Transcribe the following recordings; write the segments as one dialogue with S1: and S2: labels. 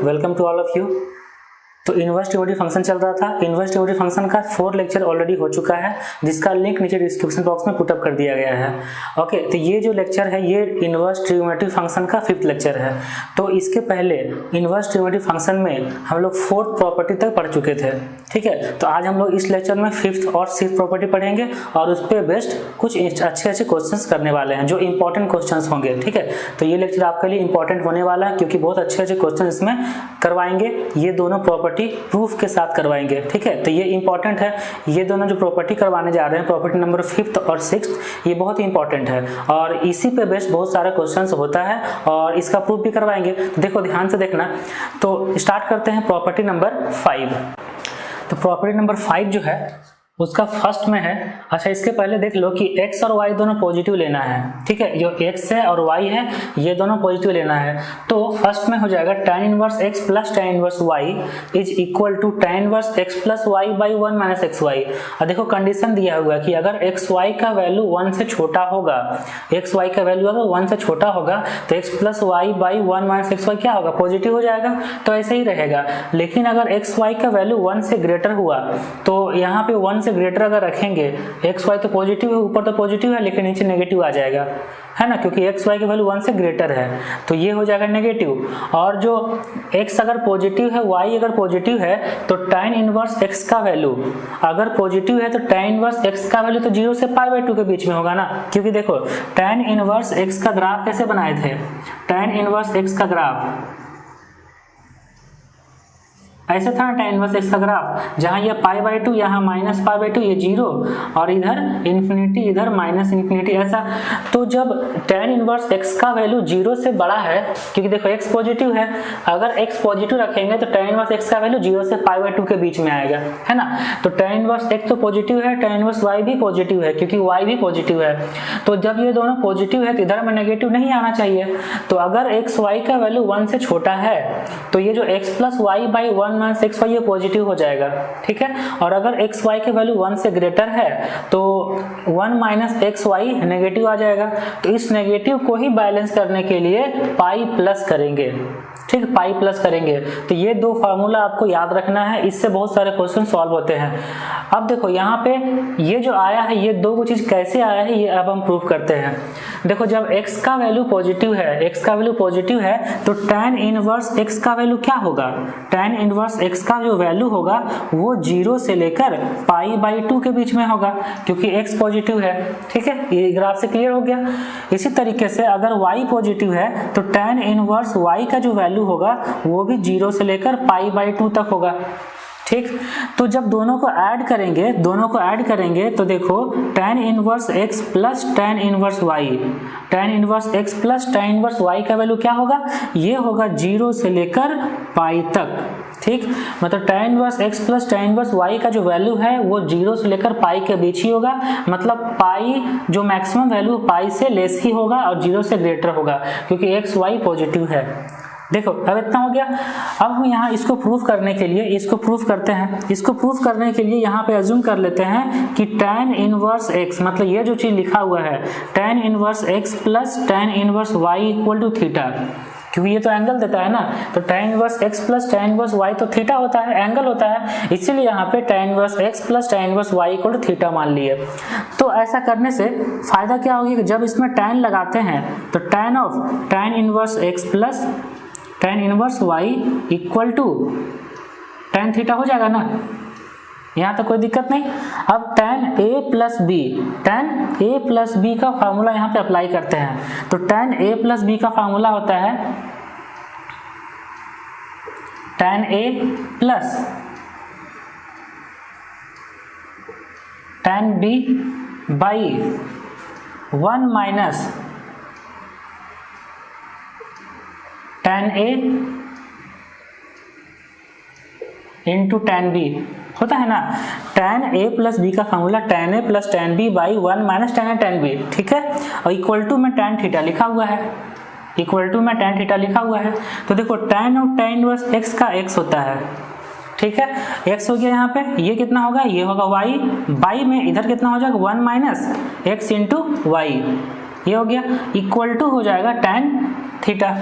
S1: Welcome to all of you. तो inverse derivative function चल रहा था। इनवर्स डेरिवेटिव फंक्शन का 4 लेक्चर ऑलरेडी हो चुका है, जिसका लिंक नीचे डिस्क्रिप्शन बॉक्स में पुटअप कर दिया गया है। ओके, तो ये जो लेक्चर है ये इनवर्स डेरिवेटिव फंक्शन का 5th लेक्चर है। तो इसके पहले इनवर्स डेरिवेटिव फंक्शन में हम लोग 4th प्रॉपर्टी तक पढ़ चुके थे। ठीक है, तो आज हम लोग इस लेक्चर में 5th और 6th प्रॉपर्टी पढ़ेंगे और उस पर बेस्ड कुछ अच्छे क्वेश्चंस करने वाले हैं जो इंपॉर्टेंट क्वेश्चंस होंगे। ठीक है, तो ये लेक्चर आपके लिए इंपॉर्टेंट होने वाला है क्योंकि बहुत अच्छे क्वेश्चन इसमें करवाएंगे। ये दोनों प्रॉपर्टी प्रूफ के साथ करवाएंगे। ठीक है, तो ये इंपॉर्टेंट है। ये दोनों जो प्रॉपर्टी करवाने जा रहे हैं, प्रॉपर्टी नंबर 5th और 6th, ये बहुत ही इंपॉर्टेंट है और इसी पे बेस्ड बहुत सारा क्वेश्चंस होता है और इसका प्रूफ भी करवाएंगे। तो देखो, ध्यान से देखना। तो स्टार्ट करते हैं प्रॉपर्टी नंबर 5। तो प्रॉपर्टी नंबर 5 जो है उसका फर्स्ट में है। अच्छा, इसके पहले देख लो कि x और y दोनों पॉजिटिव लेना है। ठीक है, जो x है और y है ये दोनों पॉजिटिव लेना है। तो फर्स्ट में हो जाएगा tan inverse x plus tan inverse y is equal to tan inverse x plus y by 1 minus xy। और देखो कंडीशन दिया हुआ है कि अगर xy का वैल्यू 1 से छोटा होगा, xy का वैल्यू अगर 1 से छोटा होगा तो x plus y by 1 minus xy क्या होगा, पॉजिटिव हो जाएगा। तो ऐसे ही रहेगा। लेकिन अगर xy का वैल्यू 1 से ग्रेटर हुआ तो यहाँ पे 1 से ग्रेटर अगर रखेंगे, एक्स वाई तो पॉजिटिव है, ऊपर तो पॉजिटिव है लेकिन नीचे नेगेटिव आ जाएगा, है ना, क्योंकि एक्स वाई की वैल्यू 1 से ग्रेटर है तो ये हो जाएगा नेगेटिव। और जो x अगर पॉजिटिव है, y अगर पॉजिटिव है तो tan इनवर्स x का वैल्यू अगर पॉजिटिव है तो tan इनवर्स x का वैल्यू तो 0 से π/2 के बीच में होगा ना। क्योंकि देखो tan इनवर्स x का ग्राफ कैसे बनाए थे, tan इनवर्स x का ग्राफ ऐसे था ना, tan इनवर्स x का ग्राफ, जहां ये π/2 यहाँ माइनस π/2 ये 0 और इधर इन्फिनिटी इधर माइनस इन्फिनिटी ऐसा। तो जब tan इनवर्स x का वैल्यू 0 से बड़ा है, क्योंकि देखो x पॉजिटिव है, अगर x पॉजिटिव रखेंगे तो tan इनवर्स x का वैल्यू 0 से π/2 के बीच में आएगा, है ना। तो tan इनवर्स x तो पॉजिटिव है, tan इनवर्स y भी पॉजिटिव है क्योंकि y भी पॉजिटिव है। तो जब ये दोनों पॉजिटिव है तो इधर में नेगेटिव नहीं आना चाहिए। तो अगर x y का वैल्यू 1 से छोटा है तो ये जो x plus y by 1 minus x Y ये पॉजिटिव हो जाएगा। ठीक है, और अगर एक्स वाई के वैल्यू 1 से ग्रेटर है तो 1 माइनस एक्स वाई नेगेटिव आ जाएगा। तो इस नेगेटिव को ही बैलेंस करने के लिए पाई प्लस करेंगे। ठीक, पाई प्लस करेंगे। तो ये दो फार्मूला आपको याद रखना है, इससे बहुत सारे क्वेश्चन सॉल्व होते हैं। अब देखो यहाँ पे ये जो आया है, ये दो चीज कैसे आया है ये अब हम प्रूव करते हैं। देखो जब x का वैल्यू पॉजिटिव है, x का वैल्यू पॉजिटिव है तो tan इनवर्स x का वैल्यू क्या होगा, tan इनवर्स x का जो वैल्यू होगा वो 0 से लेकर π/2 के बीच में होगा क्योंकि x पॉजिटिव है। ठीक है, ये ग्राफ से क्लियर हो गया। इसी तरीके से अगर y पॉजिटिव है तो tan इनवर्स y का जो वैल्यू होगा वो भी 0 से लेकर π/2 तक होगा। ठीक, तो जब दोनों को ऐड करेंगे तो देखो tan inverse x plus tan inverse y, tan inverse x plus tan inverse y का वैल्यू क्या होगा, ये होगा 0 से लेकर पाई तक। ठीक, मतलब tan inverse x plus tan inverse y का जो वैल्यू है वो 0 से लेकर पाई के बीच ही होगा। मतलब पाई जो मैक्सिमम वैल्यू पाई से लेस ही होगा और 0 से ग्रेटर होगा क्योंकि x y पॉजिटिव है। देखो अब इतना हो गया। अब हम यहाँ इसको प्रूफ करने के लिए इसको प्रूफ करते हैं। इसको प्रूफ करने के लिए यहाँ पे अज्यूम कर लेते हैं कि tan इनवर्स x, मतलब ये जो चीज लिखा हुआ है tan inverse x plus tan inverse y equal to theta, क्योंकि ये तो एंगल देता है ना। तो tan inverse x plus tan inverse y तो थीटा होता है, एंगल होता है, इसीलिए यहाँ पे tan inverse x plus tan inverse y equal to theta मान लिए। तो ऐसा करने से फायदा क्या होगी कि जब इसमें tan लगाते हैं तो tan inverse x plus tan inverse y equal to tan theta हो जाएगा ना, यहाँ तो कोई दिक्कत नहीं। अब tan a प्लस b का फार्मूला यहाँ पे अप्लाई करते हैं। तो tan a प्लस b का फार्मूला होता है tan a plus tan b by 1 minus tan a into tan b होता है ना। tan a प्लस b का formula tan a plus tan b by 1 minus tan a tan b। ठीक है, और इक्वल टू में tan थीटा लिखा हुआ है, तो देखो tan और tan इनवर्स x का x होता है। ठीक है, x हो गया यहाँ पे, ये कितना होगा, ये होगा y बाई में इधर कितना हो जाएगा 1 माइनस x इंटू वाई, ये हो गया इक्वल टू हो जाएगा tan थीटा।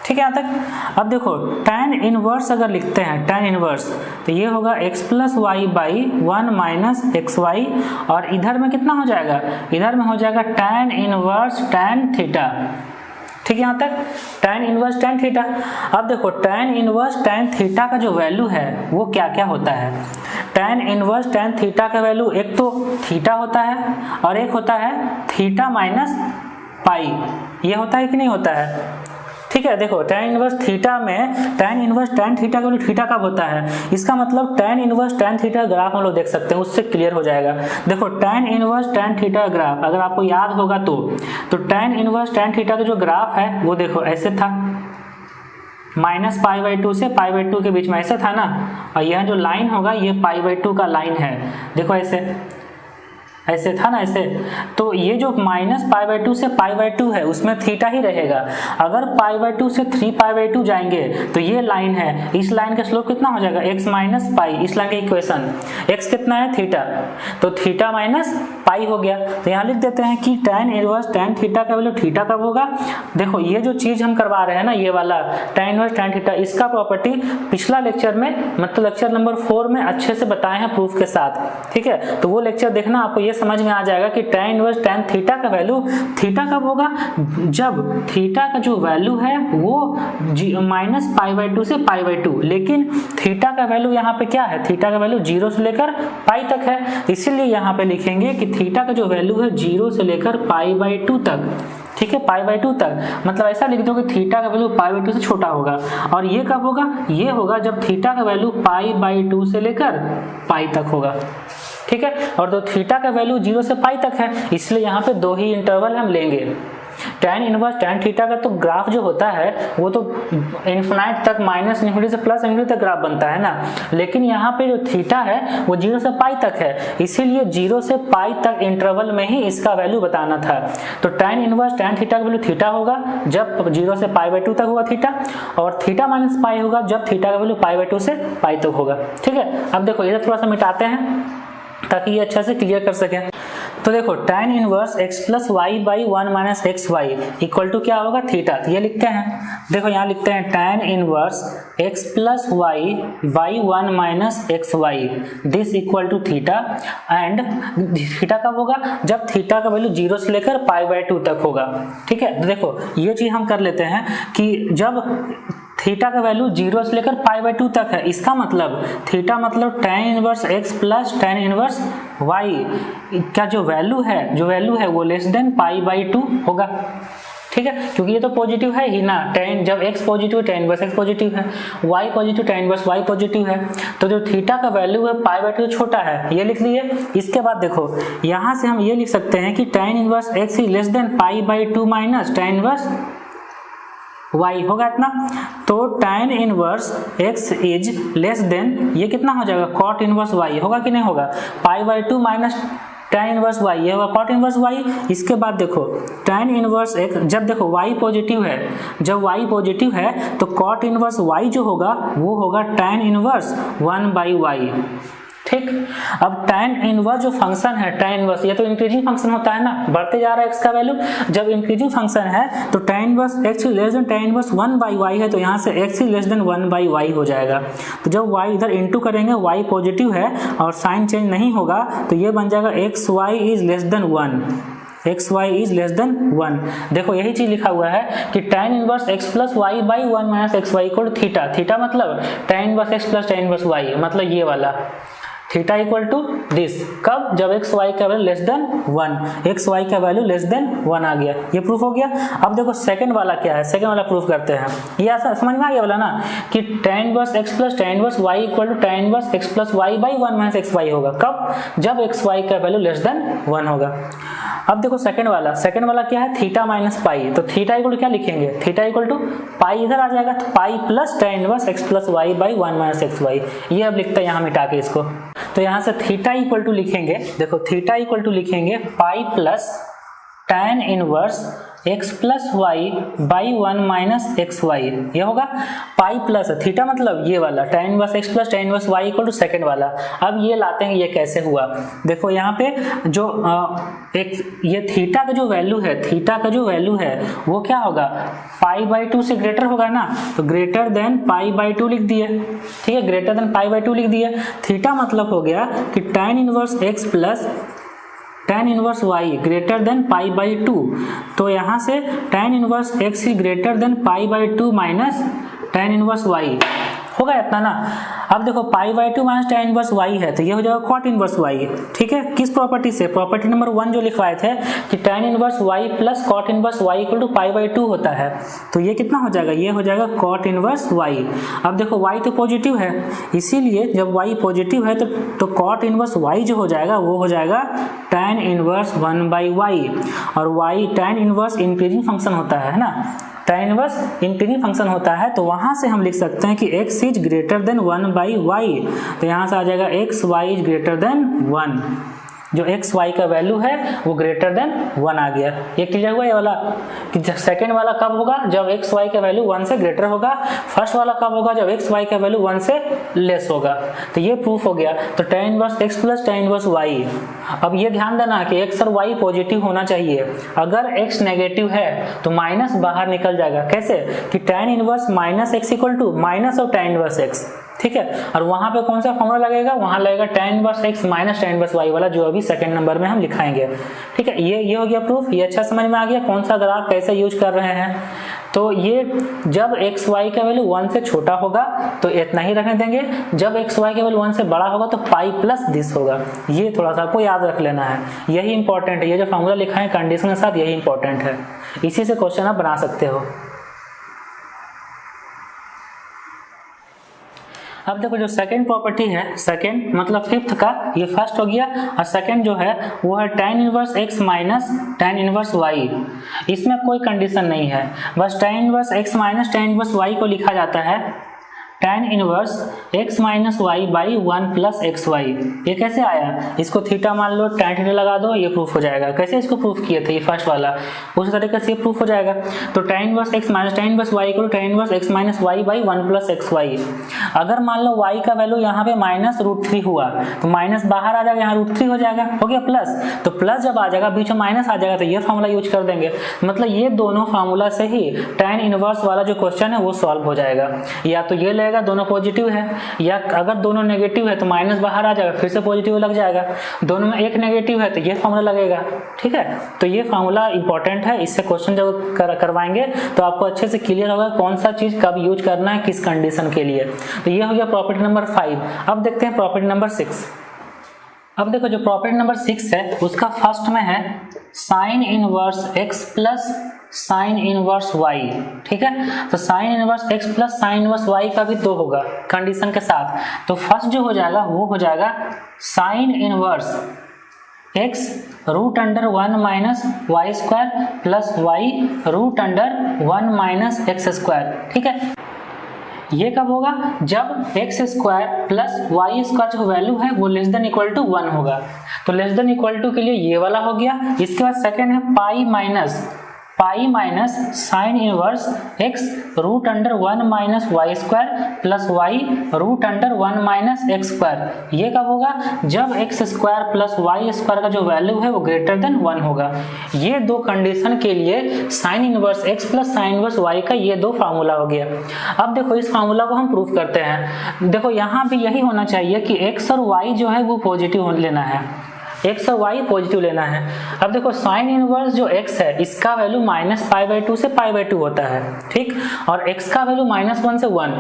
S1: ठीक है यहाँ तक। अब देखो tan इनवर्स अगर लिखते हैं tan इनवर्स तो ये होगा x plus Y by 1 minus x Y, और इधर में कितना हो जाएगा, इधर में हो जाएगा tan इनवर्स tan थीटा। ठीक है यहाँ तक, tan इनवर्स tan थीटा। अब देखो tan इनवर्स tan थीटा का जो वैल्यू है वो क्या क्या होता है। tan इनवर्स tan थीटा का वैल्यू एक तो थीटा होता है और एक होता है थीटा माइनस पाई, ये होता है कि नहीं होता है। ठीक है, देखो tan इनवर्स थीटा में tan इनवर्स tan थीटा का वैल्यू थीटा कब होता है, इसका मतलब tan inverse tan theta graph हम लोग देख सकते हैं, उससे क्लियर हो जाएगा। देखो tan inverse tan theta graph अगर आपको याद होगा तो tan इनवर्स tan थीटा का जो ग्राफ है वो देखो ऐसे था, माइनस पाई बाई 2 से पाई बाई 2 के बीच में ऐसे था ना, और यह जो लाइन होगा ये पाई बाई 2 का लाइन है, देखो ऐसे था ना ऐसे। तो ये जो माइनस पाई बाई 2 से पाई बाई 2 है उसमें थीटा ही रहेगा। अगर पाई बाई 2 से 3 पाई बाई 2 जाएंगे तो ये लाइन है, इस लाइन का स्लोप कितना हो जाएगा x माइनस पाई, इस लाइन का इक्वेशन x कितना है थीटा, तो थीटा माइनस पाई हो गया। तो यहाँ लिख देते हैं कि tan इनवर्स tan थीटा का वैल्यू थीटा कब होगा, देखो ये जो चीज हम करवा रहे हैं ना ये वाला tan इनवर्स tan थीटा, इसका प्रॉपर्टी पिछला लेक्चर में मतलब लेक्चर नंबर 4 में अच्छे से बताए हैं प्रूफ के साथ। ठीक है, तो वो लेक्चर देखना, आपको ये समझ में आ जाएगा कि tan इनवर्स tan थीटा का वैल्यू थीटा कब होगा, जब थीटा का जो वैल्यू है वो माइनस पाई बाई 2 से पाई बाई 2, लेकिन थीटा का वैल्यू यहाँ पे क्या है, थीटा का वैल्यू 0 से लेकर पाई तक है, इसीलिए यहाँ पे लिखेंगे कि थीटा का जो वैल्यू है 0 से लेकर पाई बाई 2 तक। ठीक है, पाई बाई 2 तक, मतलब ऐसा लिख दो कि थीटा का वैल्यू पाई बाई 2 से छोटा होगा, और ये कब होगा, ये होगा जब थीटा का वैल्यू पाई बाई 2 से लेकर पाई तक होगा। ठीक है, और तो थीटा का वैल्यू 0 से पाई तक है, इसलिए यहाँ पे 2 ही इंटरवल हम लेंगे। tan इनवर्स tan थीटा का तो ग्राफ जो होता है वो तो इन्फिनाइट तक माइनस इन्फिनिटी से प्लस इन्फिनिटी तक ग्राफ बनता है ना, लेकिन यहाँ पे जो थीटा है वो 0 से पाई तक है, इसीलिए 0 से पाई तक इंटरवल में ही इसका वैल्यू बताना था। तो tan इनवर्स tan थीटा का वैल्यू थीटा होगा जब 0 से पाई बाई 2 तक होगा थीटा, और थीटा माइनस पाई होगा जब थीटा का वैल्यू पाई बाई 2 से पाई तक होगा। ठीक है, अब देखो इधर थोड़ा सा मिटाते हैं ताकि ये अच्छा से क्लियर कर सके। तो देखो tan inverse x plus Y by 1 minus x Y equal to क्या होगा थीटा, ये लिखते हैं। देखो यहाँ लिखते हैं tan inverse x plus Y by 1 minus x Y this equal to theta, and theta कब होगा, जब थीटा का वैल्यू 0 से लेकर पाई बाई 2 तक होगा। ठीक है, तो देखो ये चीज हम कर लेते हैं कि जब थीटा का वैल्यू 0 से लेकर पाई बाई 2 तक है, इसका मतलब थीटा मतलब tan inverse x plus tan inverse y का जो वैल्यू है वो लेस देन पाई बाई 2 होगा। ठीक है, क्योंकि ये तो पॉजिटिव है ही ना, tan जब x पॉजिटिव है tan इनवर्स x पॉजिटिव है, y positive tan inverse y positive है, तो जो थीटा का वैल्यू है पाई बाई 2 छोटा है, ये लिख लिए। इसके बाद देखो यहाँ से हम ये लिख सकते हैं कि tan inverse x is less than pi by 2 minus tan inverse y होगा इतना, तो tan inverse x is less then ये कितना हो जाएगा cot इनवर्स y होगा कि नहीं होगा, पाई by 2 minus tan inverse y, ये होगा cot इनवर्स y। इसके बाद देखो tan इनवर्स x, जब देखो y पॉजिटिव है, जब y पॉजिटिव है तो cot इनवर्स y जो होगा वो होगा tan इनवर्स 1 बाई y। ठीक, अब tan इनवर्स जो फंक्शन है tan इनवर्स ये तो इंक्रीजिंग फंक्शन होता है ना, बढ़ते जा रहा है x का वैल्यू, जब इंक्रीजिंग फंक्शन है तो tan inverse x less than tan inverse 1 by y है, तो यहाँ से x less than 1 by y हो जाएगा। तो जब y इधर इंटू करेंगे y पॉजिटिव है और साइन चेंज नहीं होगा तो ये बन जाएगा X Y is less than 1, x Y is less than 1। देखो यही चीज लिखा हुआ है कि tan inverse x plus Y by 1 minus x Y equal theta, theta मतलब tan inverse x plus tan inverse y, मतलब ये वाला थीटा इक्वल टू दिस, कब, जब एक्स वाई का value less than 1, x Y का वैल्यू लेस देन 1 आ गया, ये प्रूफ हो गया। अब देखो सेकंड वाला क्या है, सेकंड वाला प्रूफ करते हैं। ये ऐसा समझ में आ गया वाला ना कि tan inverse x plus tan inverse y equal to tan inverse x plus y by 1 minus x Y होगा, कब, जब एक्स वाई का वैल्यू लेस देन 1 होगा। अब देखो सेकंड वाला क्या है, थीटा माइनस पाई, तो थीटा इक्वल टू क्या लिखेंगे, थीटा इक्वल टू पाई इधर आ जाएगा, तो pi plus tan inverse x plus y by 1 minus x Y, ये अब लिखते हैं यहाँ मिटा के इसको। तो यहाँ से थीटा इक्वल टू लिखेंगे, देखो थीटा इक्वल टू लिखेंगे pi plus tan inverse x plus Y by 1 minus x Y, ये होगा पाई प्लस थीटा, मतलब ये वाला tan inverse x plus tan inverse y equal to second वाला। अब ये लाते हैं, ये कैसे हुआ, देखो यहाँ पे जो ये थीटा का जो वैल्यू है, थीटा का जो वैल्यू है वो क्या होगा, पाई बाई 2 से ग्रेटर होगा ना, तो ग्रेटर देन पाई बाई 2 लिख दिए, ठीक है, ग्रेटर देन पाई बाई 2 लिख दिए। थीटा मतलब हो गया कि tan inverse x plus tan inverse y greater than pi by 2, तो यहाँ से tan inverse x he greater than pi by 2 minus tan inverse y होगा इतना ना। अब देखो पाई by 2 minus tan inverse y है तो ये हो जाएगा cot इनवर्स y, ठीक है, किस प्रॉपर्टी से, प्रॉपर्टी नंबर 1 जो लिखवाए थे कि tan inverse y plus cot inverse y equal to pi by 2 होता है, तो ये कितना हो जाएगा, ये हो जाएगा cot इनवर्स y। अब देखो y तो पॉजिटिव है, इसीलिए जब y पॉजिटिव है तो cot इनवर्स y जो हो जाएगा वो हो जाएगा tan इनवर्स 1 बाई y, और y tan inverse increasing function होता है ना, tan इनवर्स इंक्रीजिंग फंक्शन होता है, तो वहां से हम लिख सकते हैं कि x is greater than 1 by Y, तो यहां से आ जाएगा x y is greater than 1, जो x y का वैल्यू है वो ग्रेटर देन 1 आ गया। ये क्लियर हुआ ये वाला कि सेकंड वाला कब होगा, जब x y का वैल्यू 1 से ग्रेटर होगा, फर्स्ट वाला कब होगा, जब x y का वैल्यू 1 से लेस होगा। तो ये प्रूफ हो गया। तो tan inverse x plus tan inverse y। अब ये ध्यान देना कि x और y पॉजिटिव होना चाहिए, अगर x नेगेटिव है तो माइनस बाहर निकल जाएगा, कैसे कि tan inverse minus x equal to minus of tan inverse x, ठीक है, और वहां पे कौन सा फॉर्मूला लगेगा, वहां लगेगा tan inverse x minus tan inverse y वाला, जो अभी सेकंड नंबर में हम लिखाएंगे, ठीक है। ये हो गया प्रूफ, ये अच्छा समझ में आ गया कौन सा ग्राफ कैसे यूज कर रहे हैं। तो ये जब x y का वैल्यू 1 से छोटा होगा तो इतना ही रखने देंगे, जब x y का वैल्यू 1 से बड़ा होगा तो पाई प्लस दिस होगा। ये थोड़ा सा आपको याद रख लेना है, यही इंपॉर्टेंट है, ये जो फॉर्मूला लिखा है कंडीशन के साथ यही इंपॉर्टेंट है, इसी से क्वेश्चन आप बना सकते हो। अब देखो जो सेकंड प्रॉपर्टी है, सेकंड मतलब फिफ्थ का, ये फर्स्ट हो गया, और सेकंड जो है वो है tan inverse x minus tan inverse y। इसमें कोई कंडीशन नहीं है, बस tan inverse x minus tan inverse y को लिखा जाता है tan inverse x minus Y by 1 plus x Y. ये कैसे आया, इसको थीटा मान लो, tan थीटा लगा दो, ये प्रूफ हो जाएगा। कैसे इसको प्रूफ किए थे, ये फर्स्ट वाला, उस तरीके से ये प्रूफ हो जाएगा। तो tan inverse x minus tan inverse y equal to tan inverse x minus Y by 1 plus x Y. अगर मान लो y का वैल्यू यहाँ पे माइनस √3 हुआ तो माइनस बाहर आ जाएगा, यहाँ √3 हो जाएगा, हो गया प्लस, तो प्लस जब आ जाएगा बीच में माइनस आ जाएगा तो ये फॉर्मूला यूज कर देंगे। मतलब ये दोनों फार्मूला से ही tan इनवर्स वाला जो क्वेश्चन है वो सॉल्व हो जाएगा। या तो ये लगेगा दोनों पॉजिटिव है, या अगर दोनों नेगेटिव है तो माइनस बाहर आ जाएगा, फिर से पॉजिटिव लग जाएगा, दोनों में एक नेगेटिव है तो ये फॉर्मूला लगेगा, ठीक है। तो ये फॉर्मूला इंपॉर्टेंट है, इससे क्वेश्चन जब करवाएंगे तो आपको अच्छे से क्लियर होगा कौन सा चीज कब यूज करना है, किस कंडीशन के लिए। तो ये हो गया प्रॉपर्टी नंबर 5। अब देखते हैं प्रॉपर्टी नंबर 6। अब देखो जो प्रॉपर्टी नंबर 6 है उसका फर्स्ट में है sine inverse x plus sine inverse y, ठीक है। तो sign inverse x plus sine inverse y का भी 2 होगा कंडीशन के साथ। तो फर्स्ट जो हो जाएगा वो हो जाएगा sine inverse x root under 1 minus Y square plus y root under 1 minus x square, ठीक है। ये कब होगा, जब X square plus Y square जो वैल्यू है वो लेस देन इक्वल टू 1 होगा। तो लेस देन इक्वल टू के लिए ये वाला हो गया। इसके बाद सेकेंड है pi minus sine inverse x root under 1 minus Y square plus y root under 1 minus x square. ये कब होगा, जब x square plus Y square का जो वैल्यू है वो ग्रेटर देन 1 होगा। ये दो कंडीशन के लिए sign inverse x plus sine inverse y का ये 2 फार्मूला हो गया। अब देखो इस फार्मूला को हम प्रूफ करते हैं। देखो यहाँ भी यही होना चाहिए कि x और y जो है वो पॉजिटिव लेना है, x और y पॉजिटिव लेना है। अब देखो साइन इनवर्स जो x है इसका वैल्यू माइनस पाई बाई 2 से पाई बाई 2 होता है, ठीक, और x का वैल्यू -1 से 1।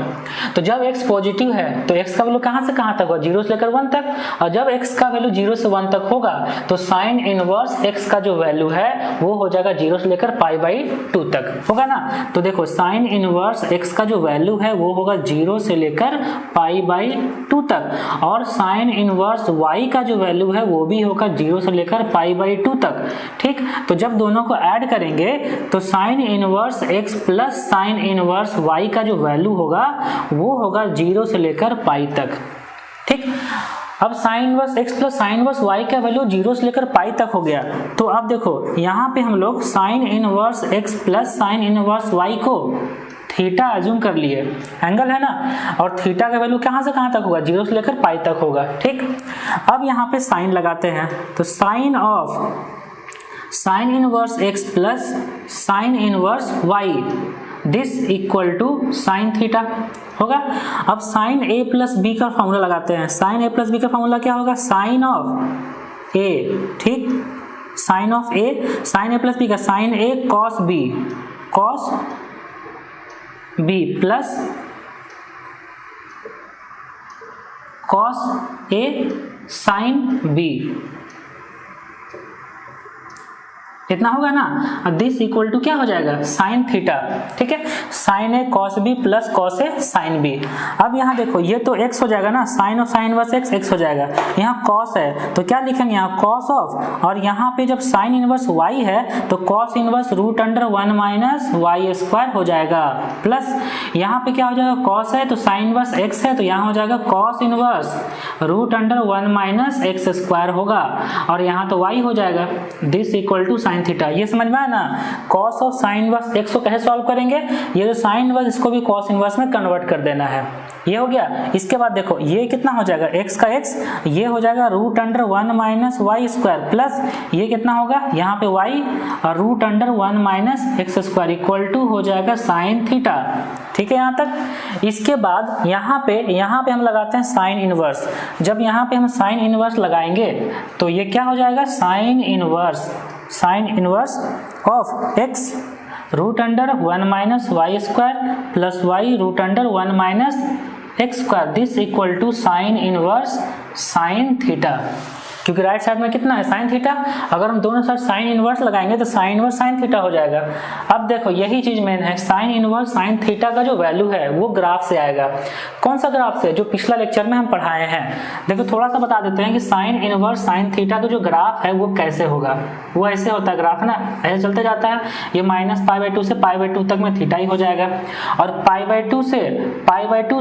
S1: तो जब x पॉजिटिव है तो x का वैल्यू कहां से कहां तक होगा, 0 से लेकर 1 तक, और जब x का वैल्यू 0 से 1 तक होगा तो साइन इनवर्स x का जो वैल्यू है वो हो जाएगा 0 से लेकर पाई बाई 2 तक, होगा ना। तो देखो साइन इनवर्स x का जो वैल्यू है वो होगा 0 से लेकर पाई बाई 2 तक, और साइन इनवर्स y का जो वैल्यू है वो भी होगा 0 से लेकर पाई बाई 2 तक, ठीक। तो जब दोनों को ऐड करेंगे तो sign inverse x plus sine inverse y का जो वैल्यू होगा वो होगा 0 से लेकर पाई तक, ठीक। अब sign inverse x plus sine inverse y का वैल्यू 0 से लेकर पाई तक हो गया। तो अब देखो यहाँ पे हम लोग sign inverse x plus sine inverse y को थीटा अज्यूम कर लिए, एंगल है ना, और थीटा का वैल्यू कहाँ से कहाँ तक होगा, 0 से लेकर पाई तक होगा। ठीक, अब यहाँ पे साइन लगाते हैं, तो sine of sine inverse x plus sine inverse y this equal to sine theta होगा। अब साइन a प्लस बी का फॉर्मूला लगाते हैं, साइन a प्लस बी का फॉर्मूला क्या होगा, साइन ऑफ a, ठीक, sine of a, sine a plus B का sine a cos b, cos b plus cos a sine b, इतना होगा ना। दिस इक्वल टू क्या हो जाएगा, साइन थीटा। ठीक है, sine A cos B plus cos A sine B. अब यहाँ देखो ये तो x हो जाएगा ना, sine of sine inverse x हो जाएगा, यहाँ कॉस है तो क्या लिखेंगे यहाँ कॉस ऑफ, और यहाँ पे जब साइन इनवर्स y है तो cos inverse root under 1 minus Y square हो जाएगा, प्लस यहाँ पे क्या हो जाएगा, कॉस है तो साइन इनवर्स x है तो यहाँ हो जाएगा cos inverse root under 1 minus x square होगा, और यहाँ तो y हो जाएगा। This equal to sine theta. ये समझ में आया ना, cos of sine inverse x को कैसे सॉल्व करेंगे, ये जो साइन इनवर्स इसको भी कॉस इनवर्स में कन्वर्ट कर देना है, ये हो गया। इसके बाद देखो ये कितना हो जाएगा, x का x, ये हो जाएगा root under 1 minus Y square, plus ये कितना होगा यहाँ पे y और root under 1 minus x square equal to हो जाएगा साइन थीटा। ठीक है यहाँ तक। इसके बाद यहाँ पे हम लगाते हैं साइन इनवर्स। जब यहाँ पे हम साइन इनवर्स लगाएंगे तो ये क्या हो जाएगा, sine inverse of x root under 1 minus Y square plus y root under 1 minus x square, this equal to sine inverse sine theta, क्योंकि राइट साइड में कितना है साइन थीटा, अगर हम दोनों साइड साइन इनवर्स लगाएंगे तो साइन इनवर्स साइन थीटा हो जाएगा। अब देखो यही चीज मेन है, साइन इनवर्स साइन थीटा का जो वैल्यू है वो ग्राफ से आएगा। कौन सा ग्राफ से, जो पिछला लेक्चर में हम पढ़ाए हैं। देखो थोड़ा सा बता देते हैं कि साइन इनवर्स साइन थीटा का जो ग्राफ है वो कैसे होगा। वो ऐसे होता है ग्राफ ना, ऐसे चलते जाता है, ये माइनस π/2 से π/2 तक में थीटा ही हो जाएगा, और π/2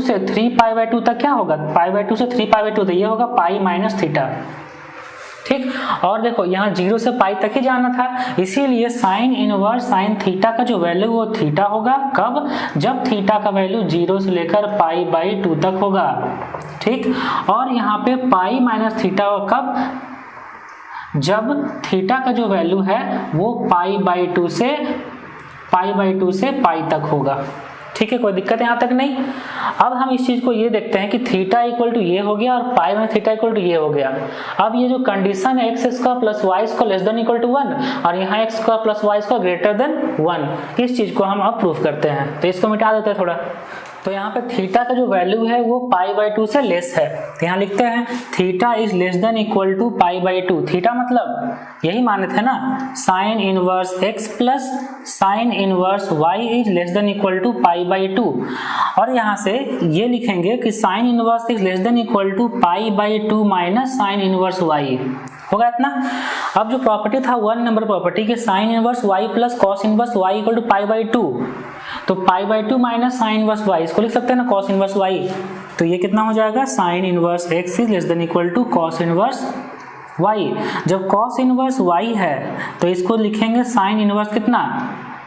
S1: से 3π/2 तक क्या होगा, π/2 से 3π/2 तो ये होगा पाई माइनस थीटा। ठीक, और देखो यहाँ 0 से पाई तक ही जाना था, इसीलिए साइन इनवर्स साइन थीटा का जो वैल्यू वो थीटा होगा। कब, जब थीटा का वैल्यू 0 से लेकर π/2 तक होगा। ठीक, और यहाँ पे पाई माइनस थीटा कब, जब थीटा का जो वैल्यू है वो π/2 से पाई तक होगा। ठीक है, कोई दिक्कत यहाँ तक नहीं। अब हम इस चीज को ये देखते हैं कि थीटा इक्वल टू ये हो गया और पाई में थीटा इक्वल टू ये हो गया। अब ये जो कंडीशन है x square plus Y square less than equal to 1 और यहाँ x square plus Y square greater than 1, इस चीज को हम अब प्रूफ करते हैं। तो इसको मिटा देते हैं थोड़ा। तो यहाँ पे थीटा का जो वैल्यू है वो π/2 से लेस है, तो यहाँ लिखते हैं theta is less than equal to π/2। Theta मतलब यही माने थे ना, sine inverse x plus sine inverse y is less than equal to π/2, और यहाँ से ये लिखेंगे कि sine inverse is less than equal to π/2 minus sine inverse y, होगा इतना। अब जो प्रॉपर्टी था 1 नंबर प्रॉपर्टी के sine inverse y plus cos inverse y equal to π/2, तो π/2 माइनस साइन इनवर्स y, इसको लिख सकते हैं ना कॉस इनवर्स y। तो ये कितना हो जाएगा, sine inverse x is less than equal to cos inverse y। जब कॉस इनवर्स y है तो इसको लिखेंगे साइन इनवर्स कितना,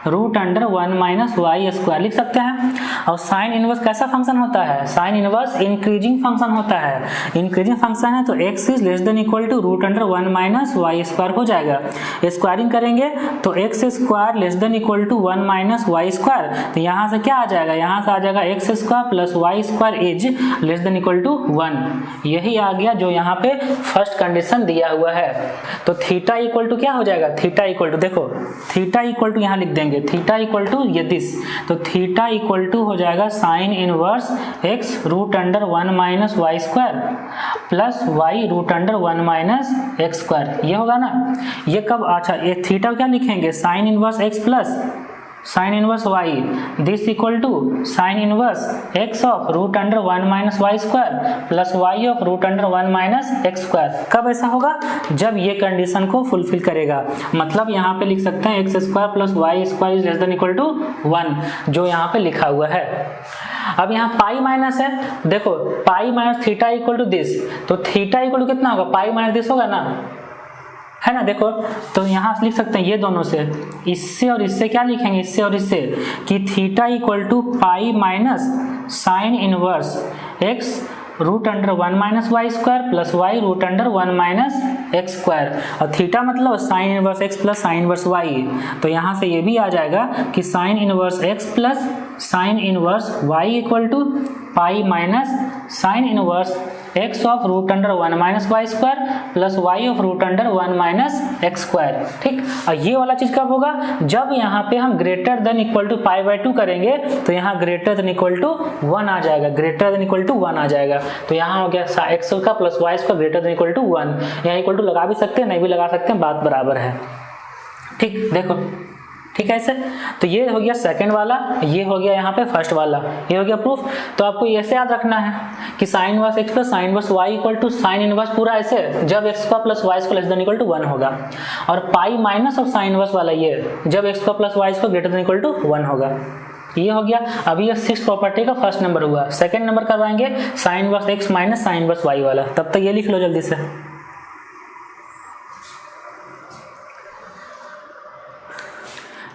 S1: root under 1 minus Y square लिख सकते हैं। और साइन इनवर्स कैसा फंक्शन होता है, साइन इनवर्स इंक्रीजिंग फंक्शन होता है। इंक्रीजिंग फंक्शन है तो x is less than equal to root under 1 minus Y square हो जाएगा। स्क्वायरिंग करेंगे तो x square less than equal to 1 minus Y square, तो यहाँ से क्या आ जाएगा, यहाँ से आ जाएगा x square plus Y square is less than equal to 1। यही आ गया जो यहाँ पे फर्स्ट कंडीशन दिया हुआ है। तो थीटा इक्वल टू क्या हो जाएगा, थीटा इक्वल टू, देखो थीटा इक्वल टू यहाँ लिख देंगे थीटा इक्वल टू ये दिस, तो थीटा इक्वल टू हो जाएगा sine inverse x root under 1 minus Y square plus y root under 1 minus x square, ये होगा ना। ये कब, अच्छा ये थीटा क्या लिखेंगे, sine inverse x plus sine inverse y this equal to sine inverse x of root under 1 minus Y square plus y of root under 1 minus x square. कब ऐसा होगा, जब ये कंडीशन को फुलफिल करेगा। मतलब यहाँ पे लिख सकते हैं x square plus Y square is less than equal to 1, जो यहाँ पे लिखा हुआ है। अब यहाँ पाई माइनस है, देखो pi minus theta equal to this, तो थीटा इक्वल टू कितना होगा, पाई माइनस दिस होगा ना, है ना। देखो तो यहाँ लिख सकते हैं ये दोनों से, इससे और इससे क्या लिखेंगे, इससे और इससे, कि theta equal to pi minus sine inverse x root under 1 minus Y square plus y root under 1 minus x square, और थीटा मतलब sine inverse x plus sine inverse y. तो यहाँ से ये भी आ जाएगा कि sine inverse x plus sine inverse y equal to pi minus sine inverse x of root under 1 minus Y square plus y of root under 1 minus x square. ठीक, और ये वाला चीज कब होगा, जब यहाँ पे हम greater than equal to pi by 2 करेंगे, तो यहाँ ग्रेटर देन इक्वल टू 1 आ जाएगा, ग्रेटर देन इक्वल टू 1 आ जाएगा। तो यहाँ हो गया एक्स का plus Y square greater than equal to 1, यहाँ इक्वल टू लगा भी सकते हैं, नहीं भी लगा सकते हैं, बात बराबर है। ठीक, देखो ठीक है ऐसे। तो ये हो गया सेकंड वाला, ये हो गया यहाँ पे फर्स्ट वाला, ये हो गया प्रूफ। तो आपको ऐसे याद रखना है कि sine inverse x plus sine inverse y equal to sine inverse पूरा ऐसे, जब एक्स का plus Y square less than equal to 1 होगा, और pi minus of sine inverse वाला ये जब एक्स का plus Y square greater than equal to 1 होगा। ये हो गया। अभी ये 6 प्रॉपर्टी का फर्स्ट नंबर हुआ, सेकंड नंबर करवाएंगे sine inverse x minus sine inverse y वाला। तब तक ये लिख लो जल्दी से।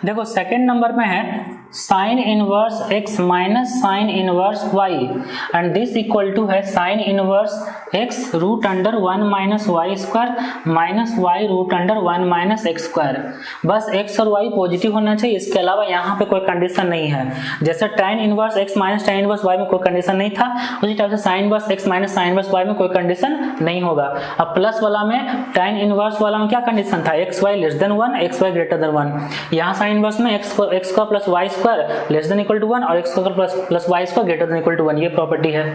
S1: देखो सेकंड नंबर में है sine inverse x minus sine inverse Y and this equal to है sine inverse x root under 1 minus Y square minus Y root under 1 minus x square. बस एक्स और वाई पॉजिटिव होना चाहिए, इसके अलावा यहाँ पे कोई कंडीशन नहीं है। जैसे tan inverse x minus tan inverse y में कोई कंडीशन नहीं था, उसी टाइप से sine inverse x minus sine inverse y में कोई कंडीशन नहीं होगा। अब प्लस वाला में tan इनवर्स वाला में क्या कंडीशन था, x y less than 1 x y greater than 1। यहाँ साइन इनवर्स में एक्स का plus Y square less than equal to 1 और एक्स का plus Y square greater than equal to 1, ये प्रॉपर्टी है,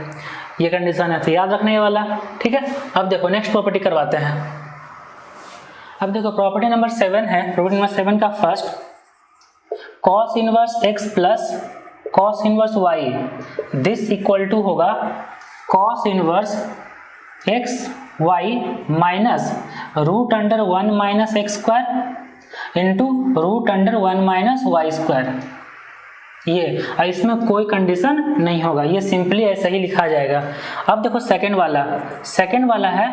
S1: ये कंडीशन है, तो याद रखने ये वाला। ठीक है, अब देखो नेक्स्ट प्रॉपर्टी करवाते हैं। अब देखो प्रॉपर्टी नंबर 7 है, प्रॉपर्टी नंबर 7 का first cos inverse x plus cos inverse y this equal to होगा cos inverse x y minus root under 1 minus x square into root under 1 minus Y square. ये इसमें कोई condition नहीं होगा, ये simply ऐसा ही लिखा जाएगा। अब देखो सेकंड वाला है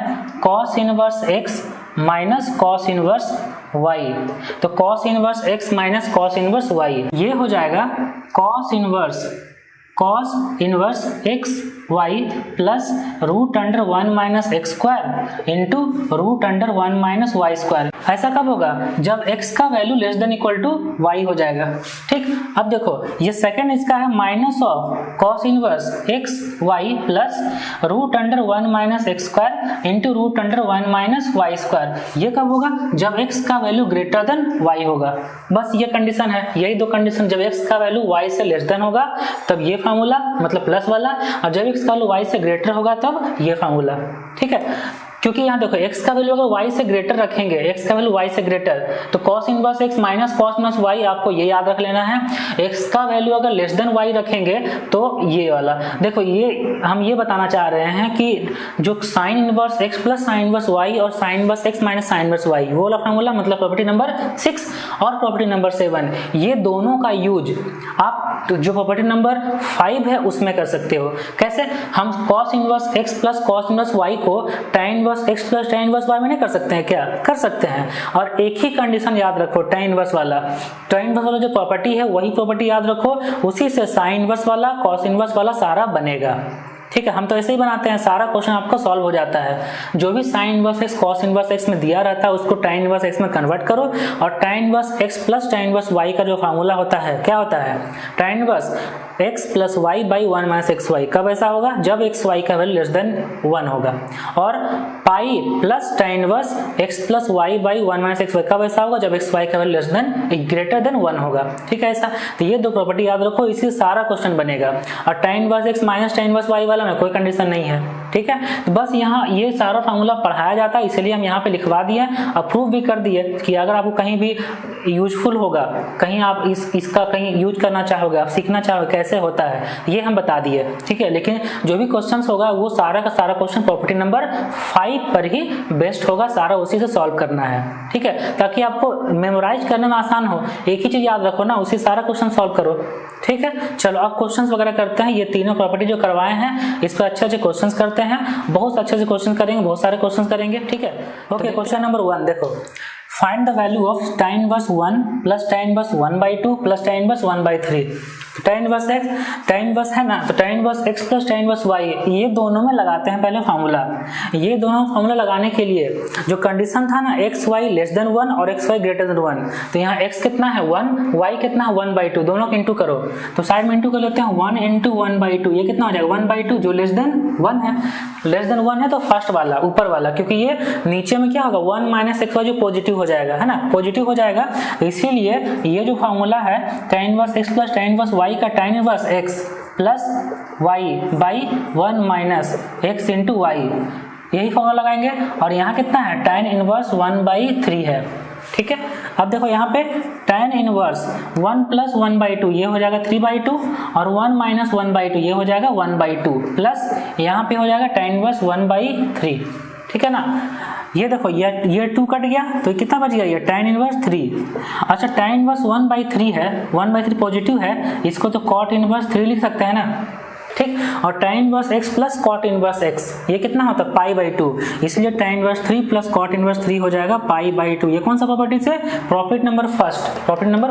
S1: cos inverse x minus cos inverse y। तो cos inverse x minus cos inverse y, ये हो जाएगा cos inverse x y plus root under 1 minus x square into root under 1 minus Y square. ऐसा कब होगा, जब x का value less than equal to y हो जाएगा। ठीक, अब देखो ये सेकंड इसका है minus of cos inverse x y plus root under 1 minus x square into root under 1 minus Y square. ये कब होगा, जब x का वैल्यू ग्रेटर देन y होगा। बस ये कंडीशन है, यही दो कंडीशन, जब x का वैल्यू y से लेस देन होगा तब ये फार्मूला मतलब प्लस वाला, और जब x का वैल्यू y से ग्रेटर होगा तब ये फार्मूला। ठीक है, क्योंकि यहाँ देखो x का वैल्यू अगर y से ग्रेटर रखेंगे, x का वैल्यू y से ग्रेटर, तो cos inverse x minus cos inverse y आपको ये याद रख लेना है। x का वैल्यू अगर लेस देन y रखेंगे तो ये वाला। देखो ये हम ये बताना चाह रहे हैं कि जो sign inverse x plus sine inverse y और sign inverse x minus sine inverse y, वो वाला फार्मूला मतलब प्रॉपर्टी नंबर 6 और प्रॉपर्टी नंबर 7, ये दोनों का यूज आप जो प्रॉपर्टी नंबर 5 है उसमें कर सकते हो। कैसे, हम cos inverse x plus cos inverse y को tan inverse x plus tan inverse y में नहीं कर सकते हैं क्या, कर सकते हैं। और एक ही कंडीशन याद रखो, tan इनवर्स वाला जो प्रॉपर्टी है वही प्रॉपर्टी याद रखो, उसी से sin इनवर्स वाला cos इनवर्स वाला सारा बनेगा। ठीक है, हम तो ऐसे ही बनाते हैं, सारा क्वेश्चन आपका सॉल्व हो जाता है। जो भी sign inverse x cos inverse x में दिया रहता है उसको tan इनवर्स एक्स में कन्वर्ट करो, और tan inverse x plus tan inverse y का जो फार्मूला होता है क्या होता है, tan inverse x plus Y by 1 minus x y. कब ऐसा होगा, जब एक्स वाई का वैल्यू लेस देन 1 होगा। और pi plus tan inverse x plus Y by 1 minus x y, कब ऐसा होगा, जब एक्स वाई का value less than greater than 1 होगा। ठीक है ऐसा, तो ये दो प्रॉपर्टी याद रखो, इसी सारा क्वेश्चन बनेगा। और tan inverse x minus tan inverse y वाला में कोई कंडीशन नहीं है। ठीक है। तो बस यहाँ ये सारा फार्मूला पढ़ाया जाता है, इसलिए हम यहाँ पे लिखवा दिए, अप्रूव भी कर दिए कि अगर आपको कहीं भी यूजफुल होगा, कहीं आप इसका कहीं यूज करना चाहोगे, आप सीखना चाहोगे कैसे होता है, ये हम बता दिए, ठीक है। लेकिन जो भी क्वेश्चन होगा वो सारा का सारा क्वेश्चन प्रॉपर्टी नंबर 5 पर ही बेस्ड होगा, सारा उसी से सॉल्व करना है, ठीक है, ताकि आपको मेमोराइज करने में आसान हो। एक ही चीज याद रखो ना, उसी सारा क्वेश्चन सॉल्व करो, ठीक है। चलो अब क्वेश्चंस वगैरह करते हैं। ये तीनों प्रॉपर्टी जो करवाए हैं इस पर अच्छे क्वेश्चंस करते हैं, बहुत अच्छे से क्वेश्चन करेंगे, बहुत सारे क्वेश्चन करेंगे, ठीक है। ओके, क्वेश्चन नंबर 1 देखो, find the value of tan inverse 1 plus tan inverse 1/2 plus tan inverse 1/3। tan inverse x, tan inverse है ना, तो tan inverse x plus tan inverse y, ये दोनों में लगाते हैं पहले फार्मूला। ये दोनों फार्मूला लगाने के लिए जो कंडीशन था ना, x y लेस देन 1 और x y ग्रेटर देन 1, तो यहाँ x कितना है 1, y कितना है 1/2, दोनों को इंटू करो, तो साइड में इंटू कर लेते हैं 1 × 1/2, ये कितना हो जाएगा 1/2, जो लेस देन 1 है, लेस देन 1 है तो फर्स्ट वाला ऊपर वाला, क्योंकि ये नीचे में क्या होगा 1 माइनस x y जो पॉजिटिव हो जाएगा, है ना, पॉजिटिव हो जाएगा, इसीलिए ये जो फार्मूला है tan inverse x plus tan inverse y का tan inverse x plus y by 1 minus x into y, यही फॉर्मूला लगाएंगे। और यहाँ कितना है tan इनवर्स 1/3 है, ठीक है। अब देखो यहाँ पे tan इनवर्स 1 प्लस 1/2 ये हो जाएगा 3/2 और 1 माइनस 1/2 ये हो जाएगा 1/2 प्लस यहाँ पे हो जाएगा tan इनवर्स 1/3, ठीक है ना। ये देखो ये 2 कट गया तो कितना बच गया, ये tan इनवर्स 3। अच्छा tan इनवर्स 1/3 है, 1/3 पॉजिटिव है, इसको तो cot इनवर्स 3 लिख सकते हैं ना, ठीक। और tan inverse x plus cot inverse x ये कितना होता है π/2, इसलिए tan inverse 3 plus cot inverse 3 हो जाएगा π/2। ये कौन सा प्रॉपर्टी से, प्रॉपर्टी नंबर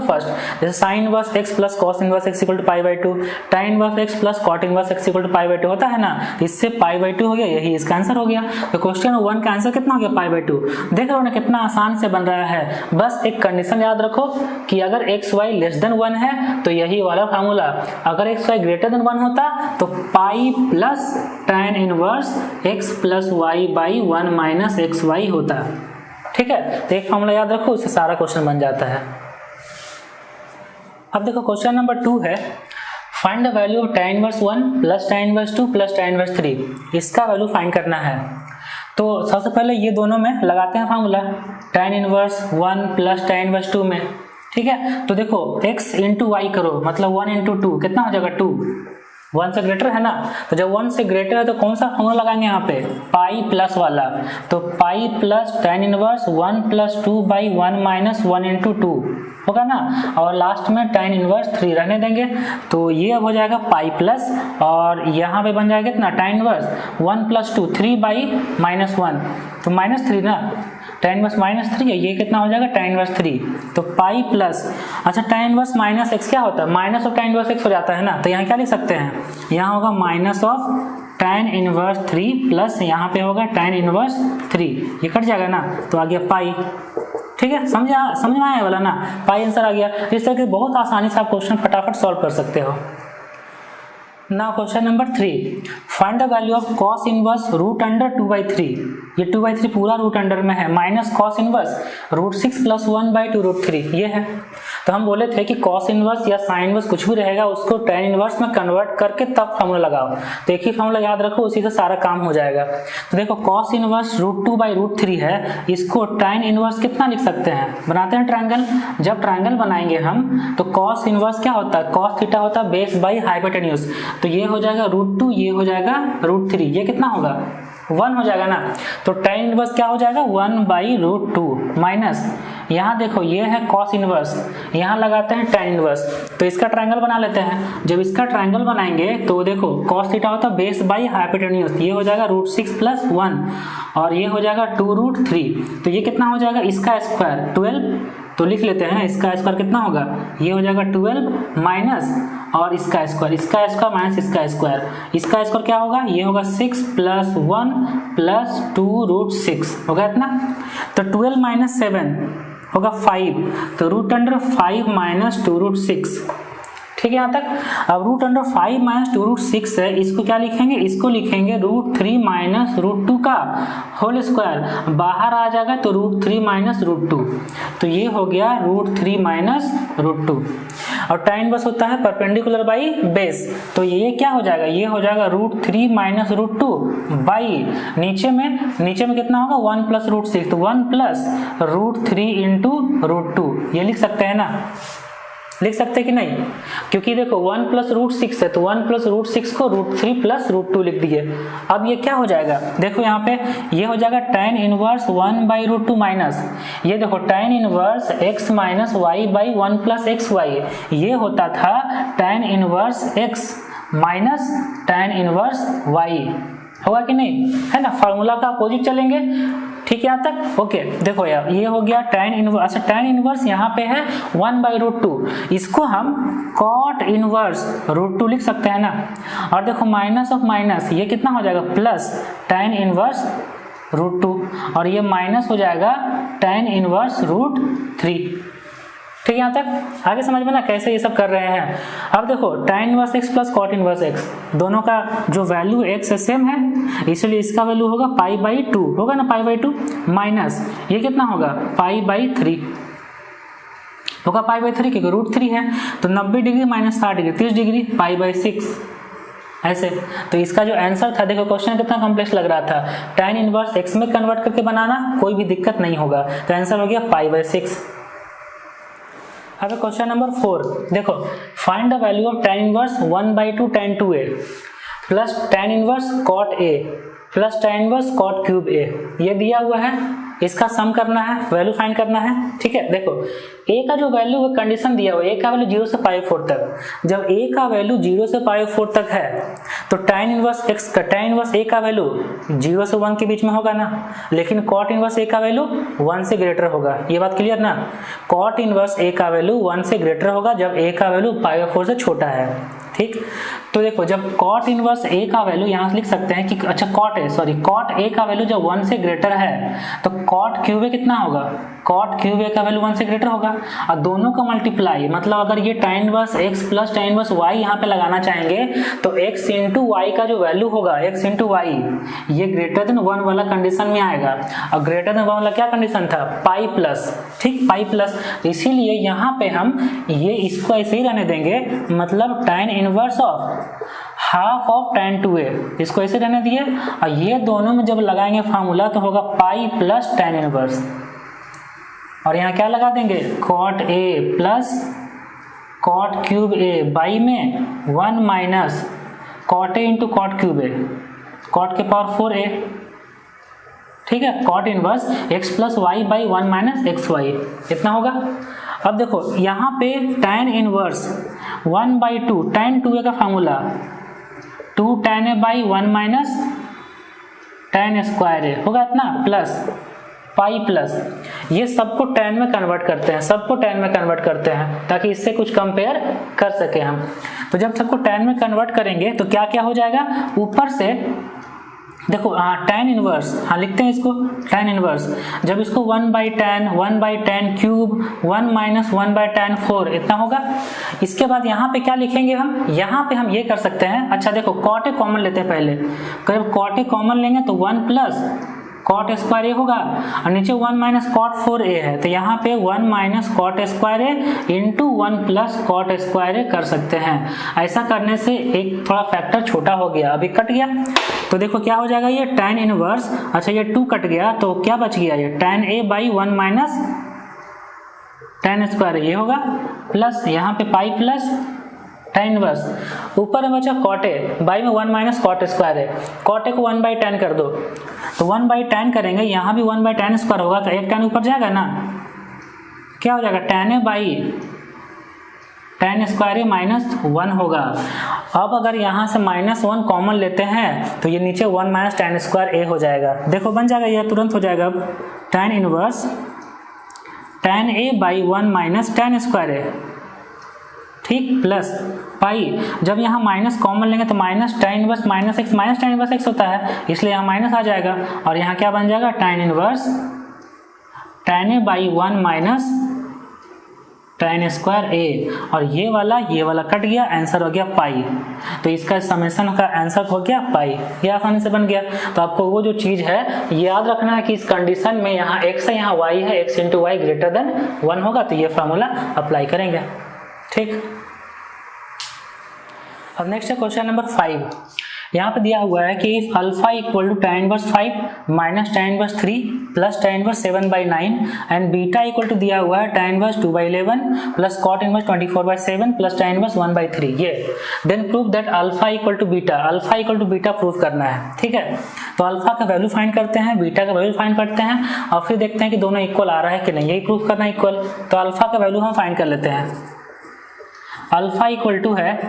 S1: फर्स्ट, जैसे sin inverse x plus cos inverse x equal to π/2, tan inverse x plus cot inverse x equal to π/2 होता है ना, इससे π/2 हो गया, यही इसका आंसर हो गया। तो क्वेश्चन 1 का आंसर कितना हो गया π/2। देख रहे हो ना कितना आसान से बन रहा है। बस एक कंडीशन याद रखो कि अगर x y लेस देन 1 है तो यही वाला फार्मूला, अगर x y ग्रेटर देन 1 होता तो pi plus tan inverse x plus y by 1 minus x y होता, ठीक है। तो एक फॉर्मूला याद रखो, उससे सारा क्वेश्चन बन जाता है। अब देखो क्वेश्चन नंबर 2 है, find the value of tan inverse 1 plus tan inverse 2 plus tan inverse 3, इसका वैल्यू फाइंड करना है। तो सबसे पहले ये दोनों में लगाते हैं formula, tan inverse 1 plus tan inverse 2 में, ठीक है। तो देखो x इंटू वाई करो, मतलब 1 इंटू 2 कितना हो जाएगा 2, 1 से ग्रेटर है ना, तो जब 1 से ग्रेटर है तो कौन सा फॉर्मूला लगाएंगे यहाँ पे, पाई प्लस वाला, तो pi plus tan inverse 1 plus 2 by 1 minus 1 into 2 होगा ना, और लास्ट में tan इनवर्स 3 रहने देंगे, तो ये हो जाएगा पाई प्लस, और यहाँ पे बन जाएगा कितना tan inverse 1 plus 2 3 by minus 1, तो -3 ना, tan इनवर्स -3 है, ये कितना हो जाएगा tan इनवर्स 3, तो पाई प्लस, अच्छा tan इनवर्स माइनस x क्या होता है, minus of tan inverse x हो जाता है ना, तो यहाँ क्या लिख सकते हैं, यहाँ होगा minus of tan inverse 3 plus यहाँ पे होगा tan इनवर्स 3, ये कट जाएगा ना, तो आ गया पाई, ठीक है। समझ में आया वाला ना, पाई आंसर आ गया। इस तरह के बहुत आसानी से आप क्वेश्चन फटाफट सॉल्व कर सकते हो। Now question number 3, find the value of cos inverse root under 2/3, ये 2/3 पूरा रूट अंडर में है, माइनस cos इनवर्स √6 प्लस 1/2 √3 ये है। तो हम बोले थे कि cos इनवर्स या sin इनवर्स कुछ भी रहेगा उसको tan इनवर्स में कन्वर्ट करके तब फॉर्मूला लगाओ, तो एक ही फॉर्मूला याद रखो, उसी से सारा काम हो जाएगा। तो देखो cos इनवर्स √2/√3 है, इसको tan इनवर्स कितना लिख सकते हैं, बनाते हैं ट्रायंगल, जब ट्रायंगल बनाएंगे हम तो cos इनवर्स क्या होता है, cos थीटा होता है बेस बाई हाइपोटेन्यूज, तो ये हो जाएगा √2, ये हो जाएगा √3, ये कितना होगा 1 हो जाएगा ना, तो tan इनवर्स क्या हो जाएगा 1/√2 माइनस, यहाँ देखो ये है cos इनवर्स, यहाँ लगाते हैं tan इनवर्स, तो इसका ट्रायंगल बना लेते हैं। जब इसका ट्रायंगल बनाएंगे तो देखो cos थीटा होता है बेस बाई हाइपोटेन्यूज, ये हो जाएगा √6 प्लस 1 और ये हो जाएगा 2√3, तो ये कितना हो जाएगा, इसका स्क्वायर 12, तो लिख लेते हैं इसका स्क्वायर कितना होगा, ये हो जाएगा 12 माइनस और इसका स्क्वायर माइनस इसका स्क्वायर क्या होगा, ये होगा 6 प्लस 1 प्लस 2√6 होगा इतना, तो 12 माइनस 7 होगा 5, तो रूट अंडर 5 माइनस 2√6, ठीक है यहाँ तक। अब रूट अंडर 5 माइनस 2√6 है, इसको क्या लिखेंगे, इसको लिखेंगे √3 माइनस √2 का होल स्क्वायर, बाहर आ जाएगा तो √3 माइनस √2, तो ये हो गया √3 माइनस √2। और tan इनवर्स होता है परपेंडिकुलर बाई बेस, तो ये क्या हो जाएगा, ये हो जाएगा √3 माइनस √2 बाई नीचे में कितना होगा 1 प्लस √6, तो 1 प्लस √3 इंटू √2, ये लिख सकते हैं ना, लिख सकते हैं कि नहीं, क्योंकि देखो 1 प्लस √6 है तो 1 प्लस √6 को √3 प्लस √2 लिख दिए। अब ये क्या हो जाएगा, देखो यहाँ पे ये हो जाएगा tan इनवर्स 1 बाई √2 माइनस, ये देखो tan inverse x minus Y by 1 plus x Y, ये होता था tan inverse x minus tan inverse y, होगा कि नहीं, है ना, फार्मूला का अपोजिट चलेंगे, ठीक है यहाँ तक, ओके। देखो यार ये हो गया tan इनवर्स, अच्छा tan इनवर्स यहाँ पे है 1 बाई √2, इसको हम cot इनवर्स √2 लिख सकते हैं ना, और देखो माइनस ऑफ माइनस ये कितना हो जाएगा प्लस tan इनवर्स √2, और ये माइनस हो जाएगा tan इनवर्स √3, ठीक है यहाँ तक, आगे समझ में ना कैसे ये सब कर रहे हैं। अब देखो tan inverse x plus cot inverse x, दोनों का जो वैल्यू x है सेम है, इसलिए इसका वैल्यू होगा π/2, होगा ना π/2, माइनस ये कितना होगा π/3, होगा π/3 क्योंकि √3 है, तो 90 डिग्री माइनस 60 डिग्री 30 डिग्री π/6, ऐसे। तो इसका जो आंसर था, देखो क्वेश्चन कितना कॉम्प्लेक्स लग रहा था, tan इनवर्स x में कन्वर्ट करके बनाना कोई भी दिक्कत नहीं होगा, तो आंसर हो गया π/6। अब क्वेश्चन नंबर 4, देखो find the value of tan inverse 1/2 tan 2a plus tan inverse cot a plus tan inverse cot cube a, ये दिया हुआ है, इसका सम करना है, वैल्यू फाइंड करना है, ठीक है। देखो a का जो वैल्यू है कंडीशन दिया हुआ है, a का वैल्यू 0 से π/4 तक, जब a का वैल्यू 0 से π/4 तक है तो tan इनवर्स x का tan इनवर्स a का वैल्यू 0 से 1 के बीच में होगा ना, लेकिन cot इनवर्स a का वैल्यू 1 से ग्रेटर होगा, ये बात क्लियर ना, cot इनवर्स a का वैल्यू 1 से ग्रेटर होगा जब a का वैल्यू π/4 से छोटा है, ठीक। तो देखो जब cot इनवर्स a का वैल्यू यहाँ से लिख सकते हैं कि अच्छा cot a का वैल्यू जब 1 से ग्रेटर है तो cot क्यूब a कितना होगा, cot क्यूब a का वैल्यू 1 से ग्रेटर होगा, और दोनों का मल्टीप्लाई, मतलब अगर ये tan inverse x plus tan inverse y यहाँ पे लगाना चाहेंगे तो x इंटू वाई का जो वैल्यू होगा x इंटू वाई ये ग्रेटर देन 1 वाला कंडीशन में आएगा, और ग्रेटर देन 1 वाला क्या कंडीशन था, पाई प्लस, ठीक, पाई प्लस, इसीलिए यहाँ पे हम ये इसको ऐसे ही रहने देंगे, मतलब tan inverse of half of tan 2a, इसको ऐसे रहने दिए, और ये दोनों में जब लगाएंगे फार्मूला तो होगा पाई प्लस tan इनवर्स, और यहाँ क्या लगा देंगे cot a plus cot cube a by में 1 minus cot a into cot cube a, cot के पावर 4a, ठीक है, cot inverse x plus Y by 1 minus x y, इतना होगा। अब देखो यहाँ पे tan इनवर्स 1/2 tan 2a का formula 2 tan a by 1 minus tan square a होगा इतना, प्लस पाई प्लस, ये सबको tan में कन्वर्ट करते हैं, सबको tan में कन्वर्ट करते हैं ताकि इससे कुछ कंपेयर कर सके हम। तो जब सबको tan में कन्वर्ट करेंगे तो क्या क्या हो जाएगा, ऊपर से देखो tan इनवर्स, लिखते हैं इसको tan इनवर्स, जब इसको 1/tan क्यूब 1 माइनस 1/tan 4 इतना होगा। इसके बाद यहाँ पे क्या लिखेंगे हम, यहाँ पे हम ये कर सकते हैं, अच्छा देखो cot a कॉमन लेते हैं पहले, जब cot a कॉमन लेंगे तो 1 प्लस cot स्क्वायर a होगा, और नीचे 1 माइनस cot 4a है, तो यहाँ पे 1 minus cot square a into 1 plus cot square a कर सकते हैं। ऐसा करने से एक थोड़ा फैक्टर छोटा हो गया, अभी कट गया, तो देखो क्या हो जाएगा ये tan इनवर्स, अच्छा ये 2 कट गया तो क्या बच गया, ये tan a by 1 minus tan square ये होगा, प्लस यहाँ पे पाई प्लस tan इनवर्स, ऊपर में बचा cot a बाई में 1 माइनस cot स्क्वायर है, cot a को 1/tan कर दो, तो 1/tan करेंगे, यहाँ भी 1/tan स्क्वायर होगा, तो एक tan ऊपर जाएगा ना, क्या हो जाएगा tan a by tan square a minus 1 होगा। अब अगर यहाँ से -1 कॉमन लेते हैं तो ये नीचे 1 माइनस tan स्क्वायर a हो जाएगा, देखो बन जाएगा, यह तुरंत हो जाएगा। अब tan inverse tan a by 1 minus tan square a, ठीक, प्लस पाई, जब यहाँ माइनस कॉमन लेंगे तो minus tan inverse minus tan inverse x होता है, इसलिए यहाँ माइनस आ जाएगा, और यहाँ क्या बन जाएगा tan inverse tan a by 1 minus tan square a, और ये वाला कट गया, आंसर हो गया पाई, तो इसका समेशन का आंसर हो गया पाई, ये आसानी से बन गया। तो आपको वो जो चीज है याद रखना है कि इस कंडीशन में यहाँ x है यहाँ y है, x into y greater than 1 होगा, तो ये फार्मूला अप्लाई करेंगे, ठीक। अब नेक्स्ट है क्वेश्चन नंबर 5। यहाँ पे दिया हुआ है कि if alpha equal to tan inverse 5 minus tan inverse 3 plus tan inverse 7/9 and beta equal to दिया हुआ है tan inverse 2/11 plus cot inverse 24/7 plus tan inverse 1/3, ये then prove that alpha equal to beta, alpha equal to beta prove करना है। ठीक है, तो alpha का वैल्यू फाइंड करते हैं, बीटा का वैल्यू फाइंड करते हैं और फिर देखते हैं कि दोनों इक्वल आ रहा है कि नहीं, यही प्रूव करना है इक्वल। तो अल्फा का वैल्यू हम फाइंड कर लेते हैं। अल्फा इक्वल टू है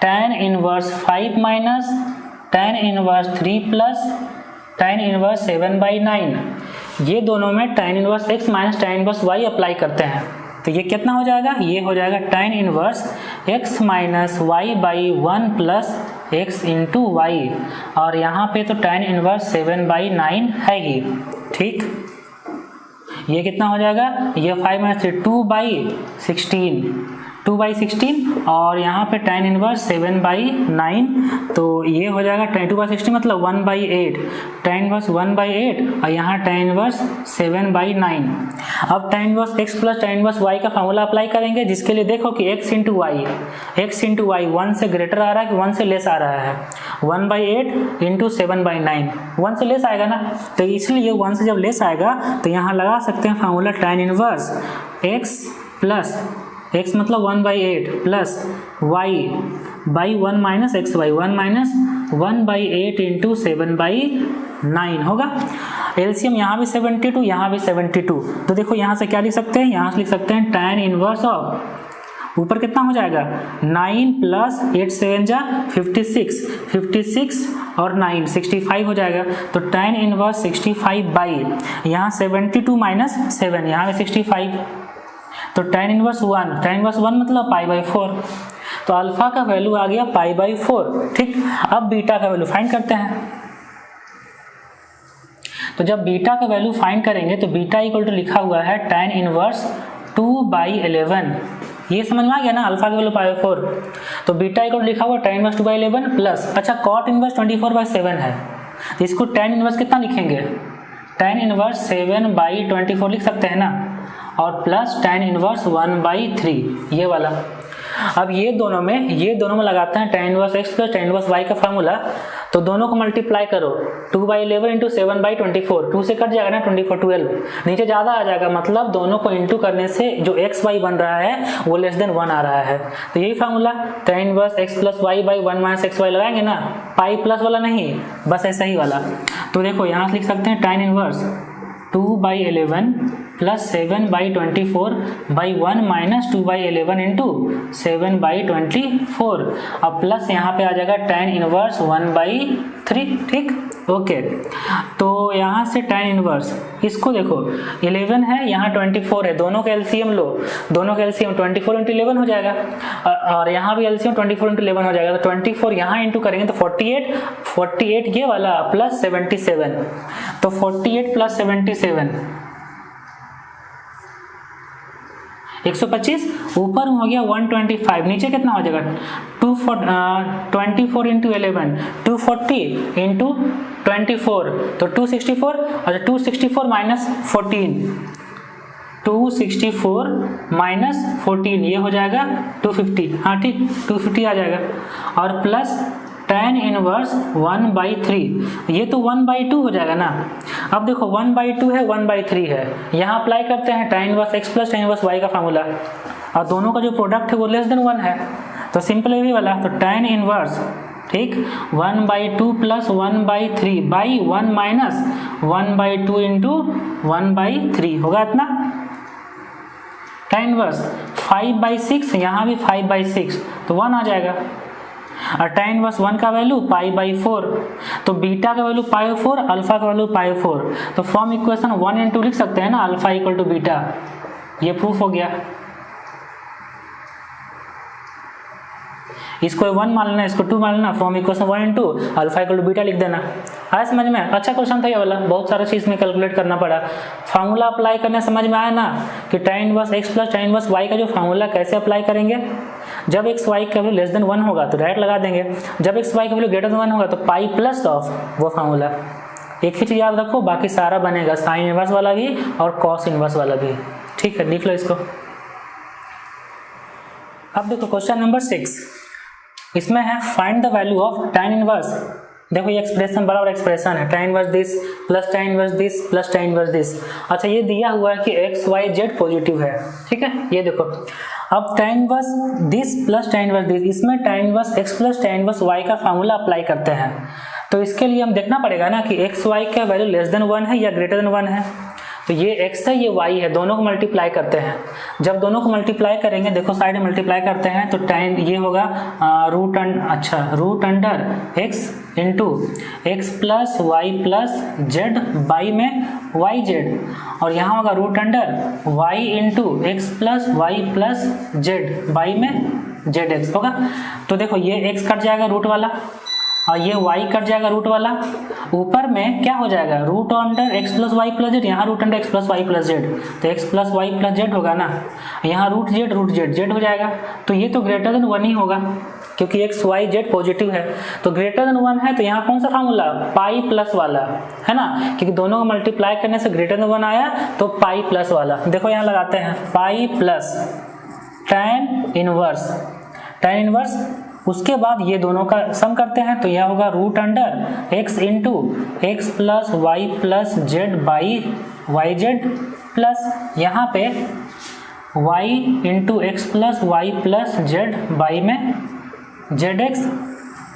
S1: tan inverse 5 minus tan inverse 3 plus tan inverse 7/9, ये दोनों में tan inverse x minus tan inverse y apply करते हैं। तो ये कितना हो जाएगा, ये हो जाएगा tan inverse x minus y/1 plus x into y, और यहाँ पे तो tan इनवर्स 7/9 है ही। ठीक, ये कितना हो जाएगा, ये 5 माइनस 3 2/16 और यहाँ पे tan इनवर्स 7/9, तो ये हो जाएगा 2/16 मतलब 1/8, tan इनवर्स 1/8 और यहाँ tan इनवर्स 7/9। अब tan inverse x plus tan inverse y का फॉर्मूला अप्लाई करेंगे, जिसके लिए देखो कि x इंटू वाई 1 से ग्रेटर आ रहा है कि 1 से लेस आ रहा है, 1/8 इंटू 7/9, 1 से लेस आएगा ना, तो इसलिए 1 से जब लेस आएगा तो यहाँ लगा सकते हैं formula tan inverse x plus x मतलब 1/8 plus y/1 minus xy, 1 minus 1/8 into 7/9 होगा। एलसीएम यहाँ भी 72, यहाँ भी 72, तो देखो यहाँ से क्या लिख सकते हैं, यहाँ से लिख सकते हैं tan इनवर्स ऑफ, ऊपर कितना हो जाएगा 9 प्लस 8 7 जा 56 और 9 65 हो जाएगा। तो tan इनवर्स 65 बाई यहाँ 72 माइनस 7, यहाँ भी 65, तो tan इनवर्स 1 मतलब π/4, तो अल्फा का वैल्यू आ गया π/4। ठीक, अब बीटा का वैल्यू फाइंड करते हैं। तो जब बीटा का वैल्यू फाइंड करेंगे तो बीटा इक्वल टू लिखा हुआ है tan इनवर्स 2/11, ये समझ में आ गया ना, अल्फा का वैल्यू π/4, तो बीटा इक्वल टू लिखा हुआ tan इनवर्स 2/11 प्लस, अच्छा cot इनवर्स 24/7 है, तो इसको tan इनवर्स कितना लिखेंगे, tan इनवर्स 7/24 लिख सकते हैं ना, और प्लस tan इनवर्स 1/3 ये वाला। अब ये दोनों में लगाते हैं tan inverse x plus tan inverse y का फार्मूला, तो दोनों को मल्टीप्लाई करो, 2/11 इंटू 7/24, 2 से कट जाएगा ना 24, 12 नीचे ज़्यादा आ जाएगा, मतलब दोनों को इंटू करने से जो x y बन रहा है वो लेस देन 1 आ रहा है, तो यही formula tan inverse x plus y/1 minus xy लगाएंगे ना, पाई प्लस वाला नहीं, बस ऐसा ही वाला। तो देखो यहाँ से लिख सकते हैं tan inverse 2/11 plus 7/24/1 minus 2/11 into 7/24, अब प्लस यहाँ पे आ जाएगा tan इनवर्स 1/3। ठीक, ओके, तो यहाँ से tan इनवर्स, इसको देखो 11 है, यहाँ 24 है, दोनों का एलसीएम लो, दोनों का एलसीएम 24 इंटू 11 हो जाएगा, और यहाँ भी एलसीएम 24 इंटू 11 हो जाएगा, तो 24 यहाँ इंटू करेंगे तो 48 ये वाला प्लस 77, तो 48 प्लस 77 125, ऊपर में हो गया 125, नीचे कितना हो जाएगा 24 इंटू 11 240 इंटू 24, तो 264, और 264 माइनस 14, 264 माइनस 14 ये हो जाएगा 250, हाँ ठीक 250 आ जाएगा, और प्लस tan इनवर्स 1/3, ये तो 1/2 हो जाएगा ना। अब देखो 1/2 है 1/3 है, यहाँ अप्लाई करते हैं tan inverse x plus tan inverse y का फार्मूला, और दोनों का जो प्रोडक्ट है वो लेस देन 1 है, तो सिंपल यही वाला, तो tan इनवर्स ठीक 1/2 प्लस 1/3 बाई 1 माइनस 1/2 इंटू 1/3 होगा इतना। tan इनवर्स 5/6, यहाँ भी 5/6, तो 1 आ जाएगा, और tan इनवर्स 1 का वैल्यू π/4, तो बीटा का वैल्यू π/4, अल्फा का वैल्यू π/4, तो फॉर्म इक्वेशन 1 and 2 लिख सकते हैं ना, अल्फा इक्वल टू बीटा, ये प्रूफ हो गया। इसको 1 मान लेना, इसको 2 मान लेना, from equation 1 and 2, alpha equal to beta लिख देना। आया समझ में? अच्छा क्वेश्चन था ये वाला, बहुत सारा चीज में कैलकुलेट करना पड़ा, फार्मूला अप्लाई करने समझ में आया ना कि tan inverse x plus tan inverse y का जो फार्मूला कैसे अप्लाई करेंगे, जब x y का वैल्यू लेस देन 1 होगा तो डायरेक्ट लगा देंगे, जब x y का वैल्यू ग्रेटर देन 1 होगा तो पाई प्लस ऑफ वो फार्मूला। एक ही चीज याद रखो, बाकी सारा बनेगा, साइन इनवर्स वाला भी और कॉस इनवर्स वाला भी। ठीक है, लिख लो इसको। अब देखो क्वेश्चन नंबर 6, इसमें है find the value of tan inverse. देखो ये एक्सप्रेशन बराबर एक्सप्रेशन है, tan inverse this plus tan inverse this plus tan inverse this. अच्छा ये दिया हुआ है कि x y z पॉजिटिव है, ठीक है। ये देखो अब tan inverse this plus tan inverse this, इसमें tan inverse x plus tan inverse y का फार्मूला अप्लाई करते हैं। तो इसके लिए हम देखना पड़ेगा ना कि x y का वैल्यू लेस देन 1 है या ग्रेटर देन 1 है। तो ये x है ये y है, दोनों को मल्टीप्लाई करते हैं। जब दोनों को मल्टीप्लाई करेंगे, देखो साइड में मल्टीप्लाई करते हैं, तो tan ये होगा root under x into x plus Y plus z by में वाई जेड, और यहाँ होगा root under y into x plus Y plus z by में जेड एक्स होगा। तो देखो ये x कट जाएगा रूट वाला और ये y कट जाएगा रूट वाला, ऊपर में क्या हो जाएगा root under x plus Y plus Z, यहाँ root under x plus Y plus Z, तो x plus Y plus Z होगा ना, यहाँ रूट जेड जेड हो जाएगा। तो ये तो ग्रेटर देन 1 ही होगा क्योंकि x y z पॉजिटिव है, तो ग्रेटर देन 1 है। तो यहाँ कौन सा फार्मूला पाई प्लस वाला है ना, क्योंकि दोनों को मल्टीप्लाई करने से ग्रेटर देन 1 आया, तो पाई प्लस वाला। देखो यहाँ लगाते हैं पाई प्लस tan इनवर्स, उसके बाद ये दोनों का सम करते हैं, तो यह होगा root under x into x plus Y plus z by y z, plus यहाँ पे y into x plus Y plus z by में जेड एक्स,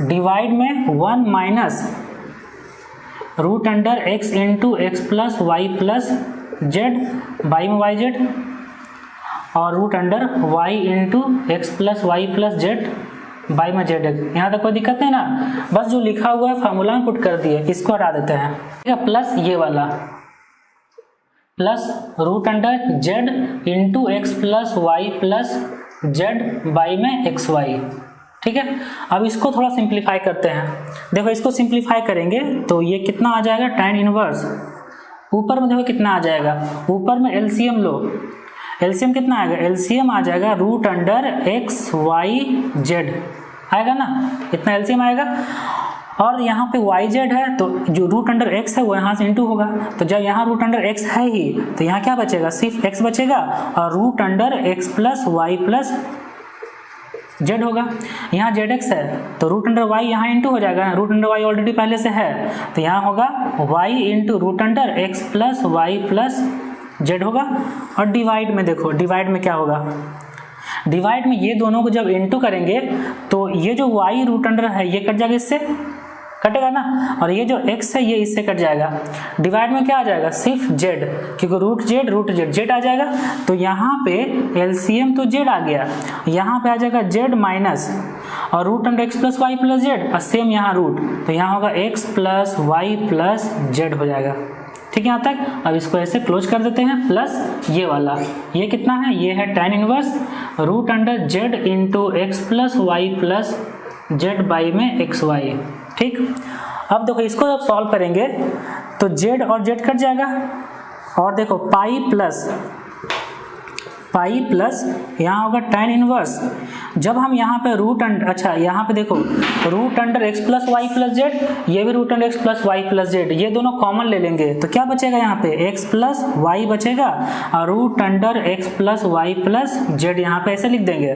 S1: डिवाइड में 1 minus root under x into x plus Y plus z by में y z, और root under y into x plus Y plus z by में z x. यहाँ तक कोई दिक्कत नहीं ना, बस जो लिखा हुआ है फार्मूला में पुट कर दिए, इसको हटा देते हैं, ठीक है। प्लस ये वाला plus root under z into x plus Y plus z by में एक्स वाई, ठीक है। अब इसको थोड़ा सिंप्लीफाई करते हैं। देखो इसको सिंप्लीफाई करेंगे तो ये कितना आ जाएगा tan इनवर्स, ऊपर में देखो कितना आ जाएगा, ऊपर में एलसीएम लो, एलसीएम कितना आएगा, एलसीएम आ जाएगा root under x y z आएगा ना, इतना एलसीएम आएगा। और यहाँ पे वाई जेड है तो जो रूट अंडर एक्स है वो यहाँ से इंटू होगा, तो जब यहाँ रूट अंडर एक्स है ही तो यहाँ क्या बचेगा, सिर्फ एक्स बचेगा, और root under x plus Y plus Z होगा। यहाँ जेड एक्स है तो रूट अंडर वाई यहाँ इंटू हो जाएगा, रूट अंडर वाई ऑलरेडी पहले से है, तो यहाँ होगा y into root under x plus Y plus Z होगा। और डिवाइड में देखो, डिवाइड में क्या होगा, डिवाइड में ये दोनों को जब इनटू करेंगे तो ये जो y रूट अंडर है ये कट जाएगा, इससे कटेगा ना, और ये जो x है ये इससे कट जाएगा। डिवाइड में क्या आ जाएगा, सिर्फ z, क्योंकि रूट जेड जेड आ जाएगा, तो यहाँ पे एलसीएम तो z आ गया, यहाँ पे आ जाएगा z माइनस और root under x plus Y plus z, और सेम यहाँ रूट, तो यहाँ होगा x plus Y plus z हो जाएगा, ठीक है यहाँ तक। अब इसको ऐसे क्लोज कर देते हैं, प्लस ये वाला, ये कितना है, ये है tan inverse root under z into x plus Y plus z by में एक्स वाई, ठीक। अब देखो इसको जब सॉल्व करेंगे तो z और z कट जाएगा, और देखो पाई प्लस यहाँ होगा tan इनवर्स, जब हम यहाँ पे रूट अंडर, अच्छा यहाँ पे देखो root under x plus Y plus z, ये भी root under x plus Y plus z, ये दोनों कॉमन ले लेंगे तो क्या बचेगा, यहाँ पे एक्स प्लस वाई बचेगा, और root under x plus Y plus Z यहाँ पे ऐसे लिख देंगे।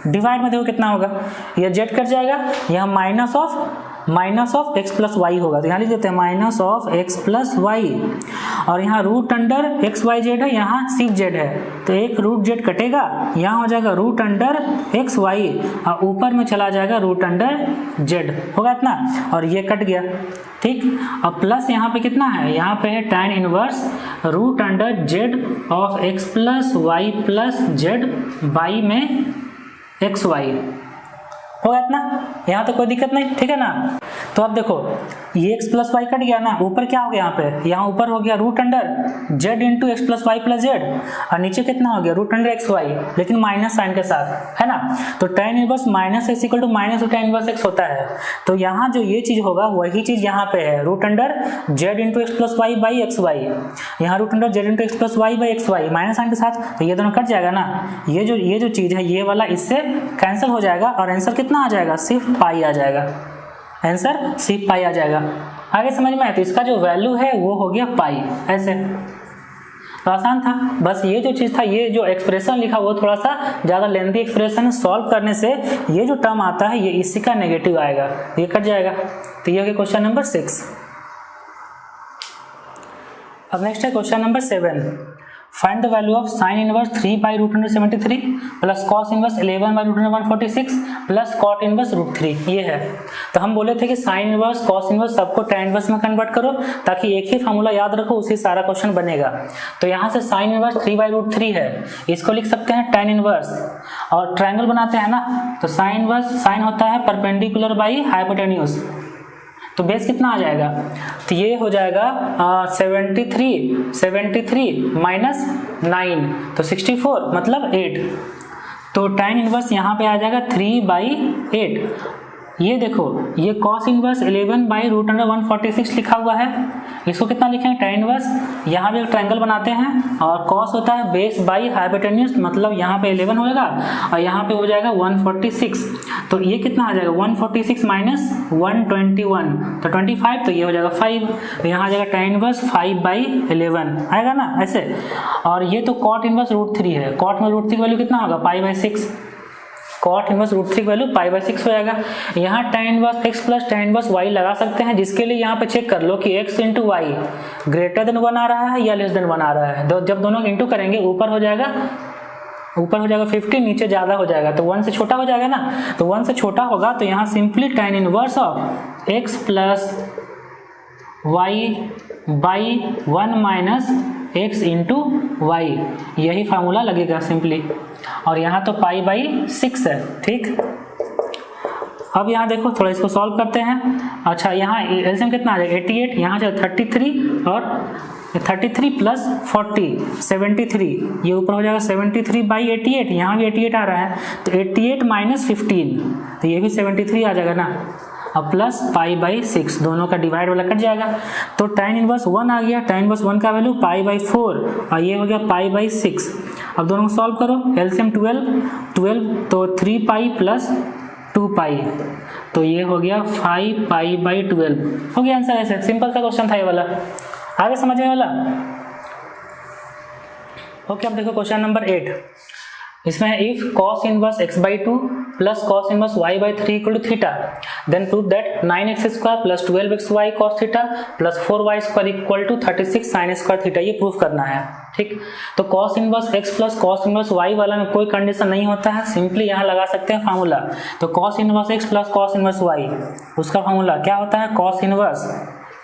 S1: डिवाइड में देखो कितना होगा, ये जेड कट जाएगा, यहाँ minus of x plus y होगा, तो यहाँ लिख देते हैं minus of x plus y, और यहाँ root under x y z है, यहाँ सिर्फ जेड है, तो एक रूट जेड कटेगा, यहाँ हो जाएगा रूट अंडर एक्स वाई, और ऊपर में चला जाएगा रूट अंडर जेड, होगा इतना, और ये कट गया, ठीक। अब प्लस यहाँ पे कितना है, यहाँ पे है tan inverse root under z of x plus Y plus z by में एक्स वाई, होगा इतना, यहाँ तो कोई दिक्कत नहीं, ठीक है ना। तो अब देखो ये x प्लस वाई कट गया ना, ऊपर क्या हो गया, यहाँ ऊपर हो गया root under z into x plus Y plus z, और नीचे कितना हो गया रूट अंडर एक्स वाई, लेकिन माइनस साइन के साथ, है ना। तो tan inverse minus x equal to minus tan inverse एक्स होता है, तो यहाँ जो ये चीज होगा वही चीज यहाँ पे है, root under z into x plus Y by X Y, यहाँ root under z into x plus Y by X Y, minus sign के साथ, तो ये दोनों कट जाएगा ना, ये जो चीज है ये वाला इससे कैंसिल हो जाएगा, और आंसर कितना आ जाएगा, सिर्फ पाई आ जाएगा, आंसर सिर्फ पाई आ जाएगा। आगे समझ में आए, तो इसका जो वैल्यू है वो हो गया पाई, ऐसे। तो आसान था। बस ये जो चीज़ था, ये जो एक्सप्रेशन लिखा वो थोड़ा सा ज़्यादा लेंथी एक्सप्रेशन है, सॉल्व करने से ये जो टर्म आता है ये इसी का नेगेटिव आएगा, ये कट जाएगा। तो ये हो गया क्वेश्चन नंबर 6। अब नेक्स्ट है question number 7। Find the value of sine inverse 3 by root under 73 plus cos inverse 11 by root under 146 plus cot inverse root 3। ये है। तो हम बोले थे कि साइन इनवर्स कॉस इनवर्स सबको tan इनवर्स में कन्वर्ट करो ताकि एक ही फार्मूला याद रखो, उसी सारा क्वेश्चन बनेगा। तो यहाँ से साइन इनवर्स 3 बाई रूट 3 है, इसको लिख सकते हैं tan इनवर्स, और ट्रायंगल बनाते हैं ना, तो साइन इनवर्स साइन होता है परपेंडिकुलर बाई हाइपोटेन्यूज। तो बेस कितना आ जाएगा, तो ये हो जाएगा 73 माइनस 9 तो 64 मतलब 8। तो tan इनवर्स यहाँ पे आ जाएगा 3/8। ये देखो, ये cos inverse 11 by root under 146 लिखा हुआ है, इसको कितना लिखेंगे tan इनवर्स, यहाँ भी एक ट्रायंगल बनाते हैं और cos होता है बेस बाई हाइपोटेन्यूज, मतलब यहाँ पे 11 होगा और यहाँ पे हो जाएगा 146। तो ये कितना आ जाएगा 146 माइनस 121 तो 25, तो ये हो जाएगा 5। तो यहाँ आ जाएगा tan इनवर्स 5/11 आएगा ना ऐसे। और ये तो cot इनवर्स रूट 3 है, cot में रूट 3 की वैल्यू कितना होगा π/6, कॉट इनवर्स रूट 3 की वैल्यू π/6 हो जाएगा। यहाँ tan inverse x plus tan inverse y लगा सकते हैं, जिसके लिए यहाँ पे चेक कर लो कि x into y greater than 1 आ रहा है या लेस देन 1 आ रहा है। तो जब दोनों इंटू करेंगे ऊपर हो जाएगा 50, नीचे ज़्यादा हो जाएगा, तो 1 से छोटा हो जाएगा ना। तो 1 से छोटा होगा तो यहाँ simply tan inverse of x plus y by 1 minus x into y, यही फार्मूला लगेगा सिंपली। और यहाँ तो π/6 है, ठीक। अब यहाँ देखो थोड़ा इसको सॉल्व करते हैं। अच्छा, यहाँ एलसीएम कितना आ जाएगा 88, यहाँ से 33 और 33 प्लस 40 73, ये ऊपर हो जाएगा 73/88, यहाँ भी 88 आ रहा है, तो 88 माइनस 15 तो ये भी 73 आ जाएगा ना। अब प्लस π/6 दोनों का डिवाइड वाला कट जाएगा, तो tan इनवर्स 1 आ गया, tan इनवर्स 1 का वैल्यू π/4 और ये हो गया π/6। अब दोनों को सॉल्व करो, एलसीएम 12 तो 3π प्लस 2π, तो ये हो गया 5π/12 हो गया आंसर। ऐसे सिंपल सा क्वेश्चन था ये वाला, आगे समझने वाला। ओके, अब देखो क्वेश्चन नंबर 8। इसमें है if cos inverse x/2 plus cos inverse y/3 equal to theta, then prove that 9x² plus 12xy cos theta plus 4y² equal to 36 sin square theta. ये प्रूफ करना है, ठीक। तो cos inverse x plus cos inverse y वाला में कोई condition नहीं होता है, सिंपली यहाँ लगा सकते हैं फार्मूला। तो cos inverse x plus cos inverse y, उसका फार्मूला क्या होता है, cos inverse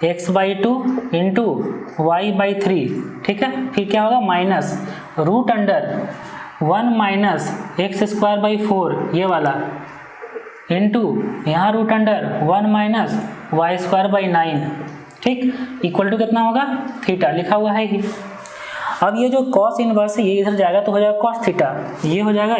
S1: x/2 into y/3, ठीक है। फिर क्या होगा minus root under 1 minus x²/4 ये वाला इंटू यहाँ रूट अंडर 1 माइनस y²/9, ठीक, इक्वल टू कितना होगा थीटा, लिखा हुआ है ही। अब ये जो cos इनवर्स है ये इधर जाएगा तो हो जाएगा cos थीटा, ये हो जाएगा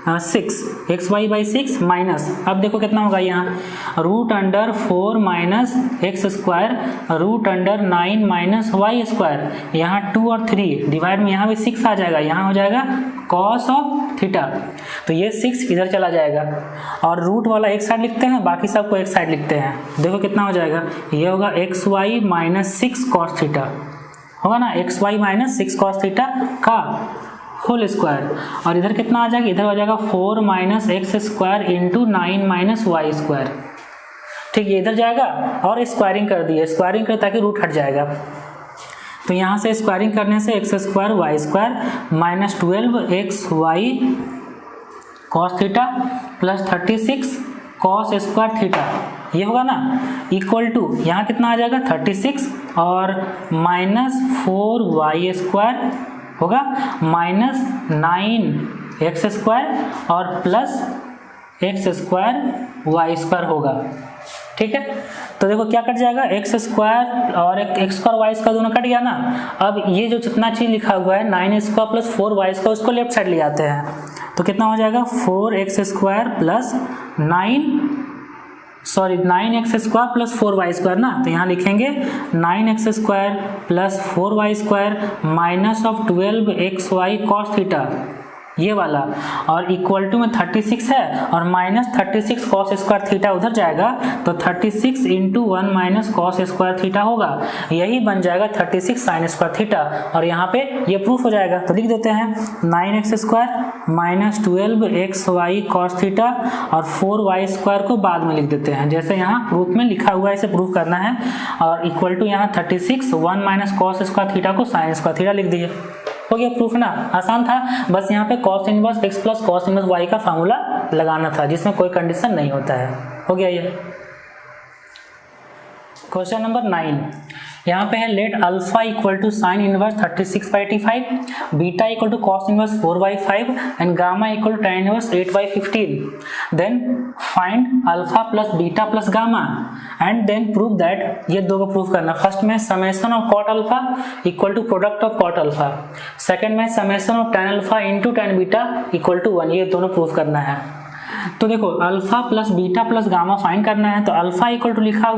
S1: xy/6 माइनस, अब देखो कितना होगा यहाँ root under 4 minus x² root under 9 minus y², यहाँ 2 और 3 डिवाइड में यहाँ भी 6 आ जाएगा, यहाँ हो जाएगा cos ऑफ थीटा। तो ये 6 इधर चला जाएगा और रूट वाला एक साइड लिखते हैं, बाकी सबको एक साइड लिखते हैं। देखो कितना हो जाएगा, ये होगा xy माइनस 6 cos थीटा होगा ना, xy माइनस 6 cos थीटा का होल स्क्वायर, और इधर कितना आ जाएगा, इधर हो जाएगा 4 minus x² into 9 minus y², ठीक। ये इधर जाएगा और स्क्वायरिंग कर दिए, स्क्वायरिंग कर ताकि रूट हट जाएगा। तो यहाँ से स्क्वायरिंग करने से x² y² minus 12xy cos theta plus 36 cos square theta, ये होगा ना, इक्वल टू यहाँ कितना आ जाएगा 36 और माइनस 4y² होगा माइनस 9x² और प्लस x² y² होगा, ठीक है। तो देखो क्या कट जाएगा, x² और x² y² दोनों कट गया ना। अब ये जो जितना चीज लिखा हुआ है 9x² प्लस 4y² उसको लेफ्ट साइड ले आते हैं, तो कितना हो जाएगा 4x² plus 9x² plus 4y² ना। तो यहाँ लिखेंगे 9x² plus 4y² minus of 12xy cos theta, ये वाला, और इक्वल टू में 36 है और माइनस 36 कॉस स्क्वायर थीटा उधर जाएगा तो 36 into 1 minus cos square theta होगा, यही बन जाएगा 36 साइन स्क्वायर थीटा। और यहाँ पे ये प्रूफ हो जाएगा, तो लिख देते हैं 9x square minus 12xy cos theta और 4y स्क्वायर को बाद में लिख देते हैं जैसे यहाँ प्रूफ में लिखा हुआ है, इसे प्रूफ करना है। और इक्वल टू यहाँ 36 1 माइनस कॉस स्क्वायर थीटा को साइन स्क्वायर थीटा लिख दिए, हो गया प्रूफ ना। आसान था, बस यहाँ पे cos inverse x plus cos inverse y का फार्मूला लगाना था जिसमें कोई कंडीशन नहीं होता है। हो गया ये। क्वेश्चन नंबर 9, यहाँ पे है let alpha equal to sine inverse 36/85, beta equal to cos inverse 4/5 and gamma equal to tan inverse 8/15। Then find alpha plus beta plus gamma and then prove that, ये दो को प्रूव करना। First में summation of cot alpha equal to product of cot alpha, second में summation of tan alpha into tan beta equal to 1, ये दोनों prove करना है। तो देखो alpha plus beta plus gamma find करना है, तो अल्फा इक्वल टू लिखा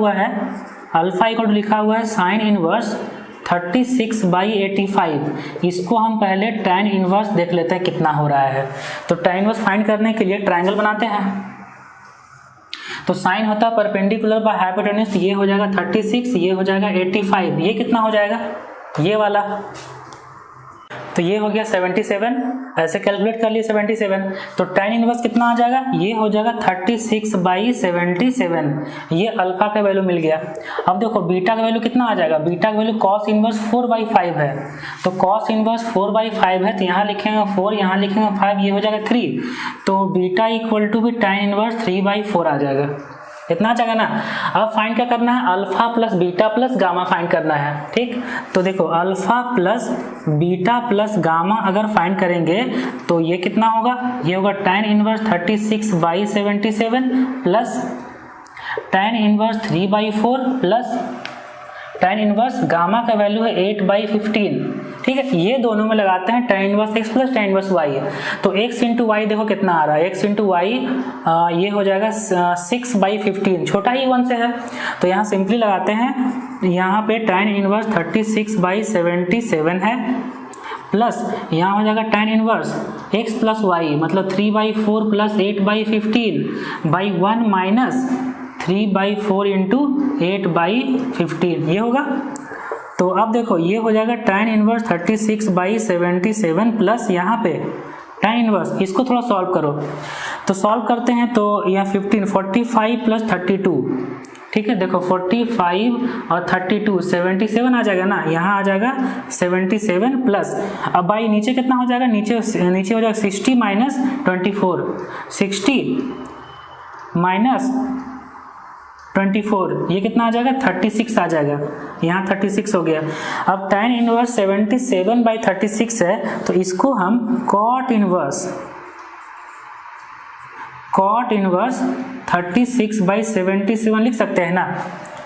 S1: हुआ है साइन इनवर्स 36/85। इसको हम पहले tan इनवर्स देख लेते हैं कितना हो रहा है। तो tan इनवर्स फाइंड करने के लिए ट्रायंगल बनाते हैं। तो साइन होता है परपेंडिकुलर बाय हाइपोटेन्यूज, ये हो जाएगा 36, ये हो जाएगा 85, ये कितना हो जाएगा ये वाला, तो ये हो गया 77, ऐसे कैलकुलेट कर लिए 77। तो tan इनवर्स कितना आ जाएगा, ये हो जाएगा 36/77, ये अल्फा का वैल्यू मिल गया। अब देखो बीटा का वैल्यू कितना आ जाएगा, बीटा का वैल्यू cos इनवर्स 4/5 है, तो cos इनवर्स 4/5 है तो यहाँ लिखेंगे 4, यहाँ लिखेंगे 5, ये हो जाएगा 3, तो बीटा इक्वल टू भी tan इनवर्स 3/4 आ जाएगा, इतना आ जाएगा ना। अब फाइंड क्या करना है, alpha plus beta plus gamma find करना है, ठीक। तो देखो alpha plus beta plus gamma अगर फाइंड करेंगे तो ये कितना होगा, ये होगा tan inverse 36/77 plus tan inverse 3/4 plus tan inverse gamma का वैल्यू है 8/15, ठीक है। ये दोनों में लगाते हैं tan inverse x plus tan inverse y, तो x इंटू वाई देखो कितना आ रहा है, x इंटू वाई ये हो जाएगा 6/15, छोटा ही 1 से है, तो यहाँ सिंपली लगाते हैं, यहाँ पे tan इनवर्स 36/77 है प्लस यहाँ हो जाएगा tan inverse x plus y मतलब 3/4 प्लस 8/15/1 माइनस 3/4 इंटू 8/15, ये होगा। तो अब देखो ये हो जाएगा tan इनवर्स 36/77 प्लस यहाँ पे tan इनवर्स, इसको थोड़ा सॉल्व करो, तो सॉल्व करते हैं तो यहाँ 45 प्लस 32, ठीक है। देखो 45 और 32 77 आ जाएगा ना, यहाँ आ जाएगा 77 प्लस, अब भाई नीचे कितना हो जाएगा, नीचे हो जाएगा 60 माइनस 24, 60 माइनस 24, ये कितना आ जाएगा 36 आ जाएगा, यहाँ 36 हो गया। अब tan इनवर्स 77/36 है तो इसको हम cot इनवर्स 36/77 लिख सकते हैं ना,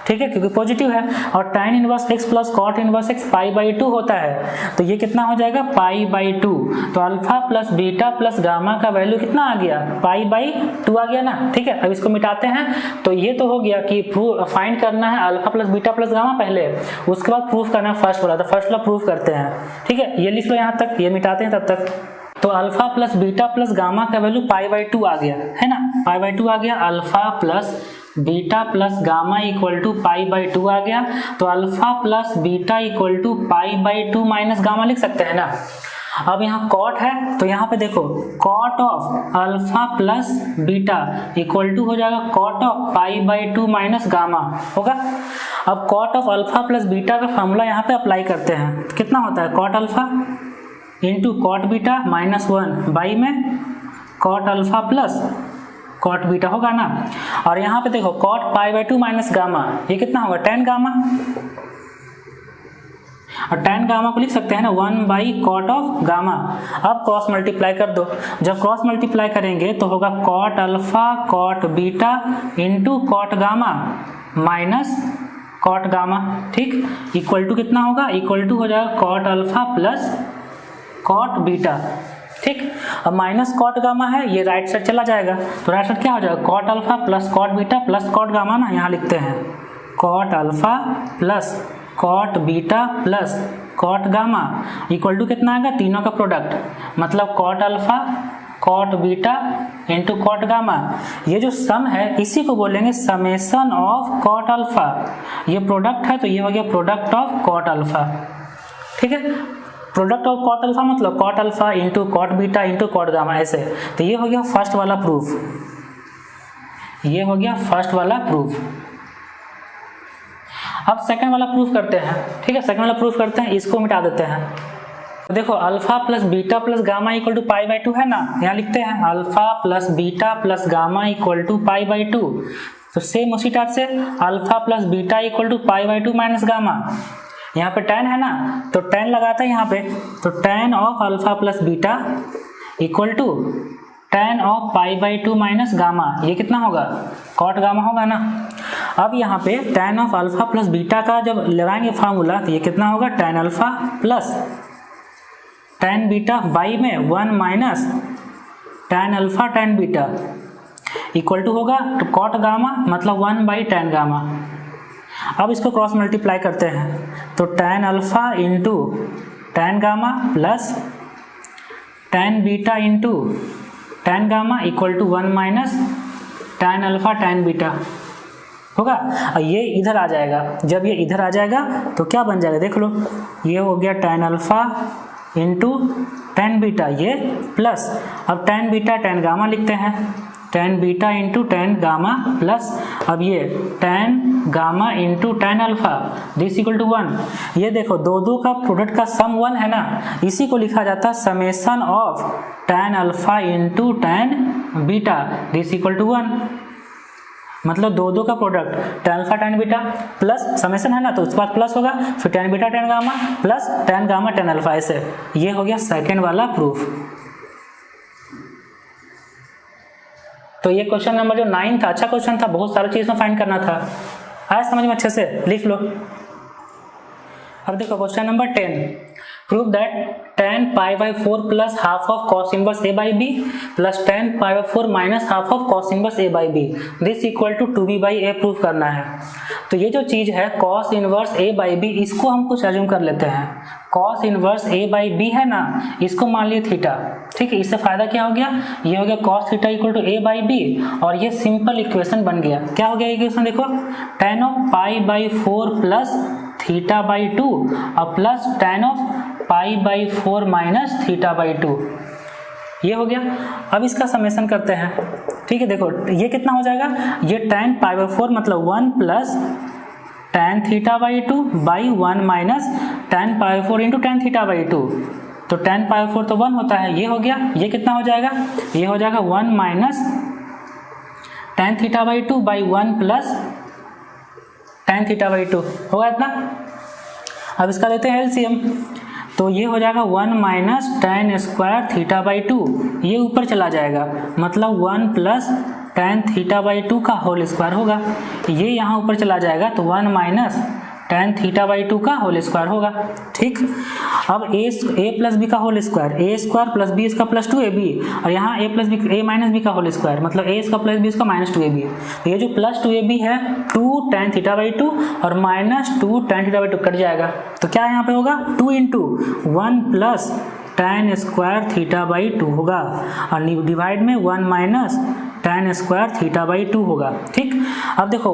S1: ठीक है, क्योंकि पॉजिटिव है। और tan inverse x plus cot inverse x π/2 होता है, तो ये कितना हो जाएगा π/2। तो alpha plus beta plus gamma का वैल्यू कितना आ गया, π/2 आ गया ना, ठीक है। अब इसको मिटाते हैं, तो ये तो हो गया कि फाइंड करना है alpha plus beta plus gamma पहले, उसके बाद प्रूफ करना है फर्स्ट वाला, तो फर्स्ट वाला प्रूफ करते हैं, ठीक है। ये लिख लो यहाँ तक, ये मिटाते हैं तब तक। तो alpha plus beta plus gamma का वैल्यू π/2 आ गया है ना, π/2 आ गया। Alpha plus beta plus gamma equal to π/2 आ गया, तो alpha plus beta equal to π/2 minus gamma लिख सकते हैं ना। अब यहाँ कॉट है तो यहाँ पे देखो cot of alpha plus beta equal to हो जाएगा कॉट ऑफ π/2 माइनस गामा होगा। अब cot of alpha plus beta का फॉर्मूला यहाँ पे अप्लाई करते हैं, तो कितना होता है cot alpha into cot beta minus 1 by में cot alpha plus cot beta होगा ना। और यहाँ पे देखो कॉट π/2 माइनस गामा, ये कितना होगा tan गामा, और tan गामा को लिख सकते हैं ना 1 बाई कॉट ऑफ गामा। अब क्रॉस मल्टीप्लाई कर दो, जब क्रॉस मल्टीप्लाई करेंगे तो होगा cot alpha cot beta into cot gamma minus cot gamma, ठीक, इक्वल टू कितना होगा, इक्वल टू हो जाएगा cot alpha plus cot beta, ठीक। अब माइनस कॉट गामा है, ये राइट साइड चला जाएगा, तो राइट साइड क्या हो जाएगा cot alpha plus cot beta plus cot gamma ना, यहाँ लिखते हैं cot alpha plus cot beta plus cot gamma equal to कितना आएगा, तीनों का प्रोडक्ट, मतलब cot alpha cot beta into cot gamma. ये जो सम है इसी को बोलेंगे समेशन ऑफ कॉट अल्फा। ये प्रोडक्ट है तो ये हो गया प्रोडक्ट ऑफ कॉट अल्फा। ठीक है, प्रोडक्ट ऑफ कॉट अल्फा मतलब cot alpha into cot beta into cot gamma, ऐसे। तो ये हो गया फर्स्ट वाला प्रूफ, ये हो गया फर्स्ट वाला प्रूफ। अब सेकंड वाला प्रूफ करते हैं। ठीक है, सेकंड वाला प्रूफ करते हैं, इसको मिटा देते हैं। तो देखो alpha plus beta plus gamma equal to pi by two है ना, यहाँ लिखते हैं alpha plus beta plus gamma equal to pi by two. तो सेम उसी टाइप से alpha plus beta equal to pi by two minus gamma. यहाँ पे tan है ना, तो tan लगाता है यहाँ पे, तो tan of alpha plus beta equal to tan of pi by two minus gamma. ये कितना होगा, कॉट गामा होगा ना। अब यहाँ पे tan of alpha plus beta का जब लगाएंगे फार्मूला तो ये कितना होगा, tan alpha plus tan beta by में 1 minus tan alpha tan beta equal to होगा तो कॉट गामा मतलब 1 बाई tan गामा। अब इसको क्रॉस मल्टीप्लाई करते हैं तो tan alpha into tan gamma plus tan beta into tan gamma equal to 1 minus tan alpha tan beta होगा। और ये इधर आ जाएगा, जब ये इधर आ जाएगा तो क्या बन जाएगा देख लो, ये हो गया tan alpha into tan beta, ये प्लस अब tan बीटा tan गामा लिखते हैं, tan beta into tan gamma plus अब ये tan gamma into tan alpha this equal to 1। ये देखो दो दो का प्रोडक्ट का सम 1 है ना, इसी को लिखा जाता है summation of tan alpha into tan beta this equal to 1। मतलब दो दो का product tan alpha tan beta plus summation है ना, तो उसके बाद प्लस होगा, फिर tan beta tan gamma plus tan gamma tan alpha, ऐसे। ये हो गया सेकेंड वाला प्रूफ। तो ये क्वेश्चन नंबर जो 9 था, अच्छा क्वेश्चन था, बहुत सारी चीज में फाइंड करना था, आया समझ में अच्छे से, लिख लो। अब देखो question number 10, prove that tan pi by 4 plus half of cos inverse a by b plus tan pi by 4 minus half of cos inverse a by b this equal to 2b by a prove करना है। तो ये जो चीज है cos inverse a by b, इसको हम कुछ एज्यूम कर लेते हैं। cos inverse a by b है ना, इसको मान लिए थीटा। ठीक है, इससे फायदा क्या हो गया, ये हो गया cos theta equal to a by b, और ये सिंपल इक्वेशन बन गया। क्या हो गया इक्वेशन देखो, tan of pi by 4 plus theta by 2 और plus tan of pi by 4 minus theta by 2, ये हो गया। अब इसका समेशन करते हैं। ठीक है, देखो ये कितना हो जाएगा, ये tan पाई बाई 4 मतलब 1 plus tan theta by 2 by 1 minus tan pi 4 into tan theta by 2। तो tan पाई 4 तो 1 होता है, ये हो गया। ये कितना हो जाएगा, ये हो जाएगा 1 minus tan theta by 2 by 1 plus tan theta by 2 होगा इतना। अब इसका लेते हैं एलसीएम, तो ये हो जाएगा 1 minus tan square theta by 2, ये ऊपर चला जाएगा, मतलब 1 प्लस tan थीटा बाई 2 का होल स्क्वायर होगा। ये यहाँ ऊपर चला जाएगा तो 1 माइनस tan थीटा बाई 2 का होल स्क्वायर होगा। ठीक, अब a प्लस बी का whole square, a square plus b इसका प्लस 2ab, और यहाँ a plus b a minus b का होल स्क्वायर, मतलब a इसका प्लस बी इसका माइनस 2ab। तो ये जो प्लस 2ab है 2 tan थीटा बाई 2 और minus 2 tan theta by 2 cut जाएगा, तो क्या यहाँ पे होगा 2 into 1 plus tan square theta by 2 होगा, और डिवाइड में 1 minus tan square theta by 2 होगा। ठीक, अब देखो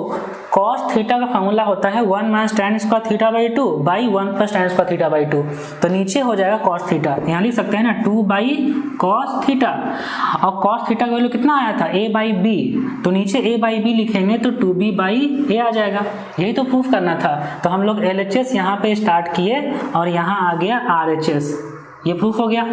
S1: cos थीटा का फॉर्मूला होता है 1 minus tan square theta by 2 by 1 plus tan square theta by 2, तो नीचे हो जाएगा cos थीटा, यहाँ लिख सकते हैं ना 2 बाई cos थीटा, और cos थीटा का वैल्यू कितना आया था a बाई b, तो नीचे a बाई b लिखेंगे तो 2b बाई a आ जाएगा। यही तो प्रूफ करना था, तो हम लोग LHS यहाँ पे स्टार्ट किए और यहाँ आ गया RHS, ये प्रूफ हो गया।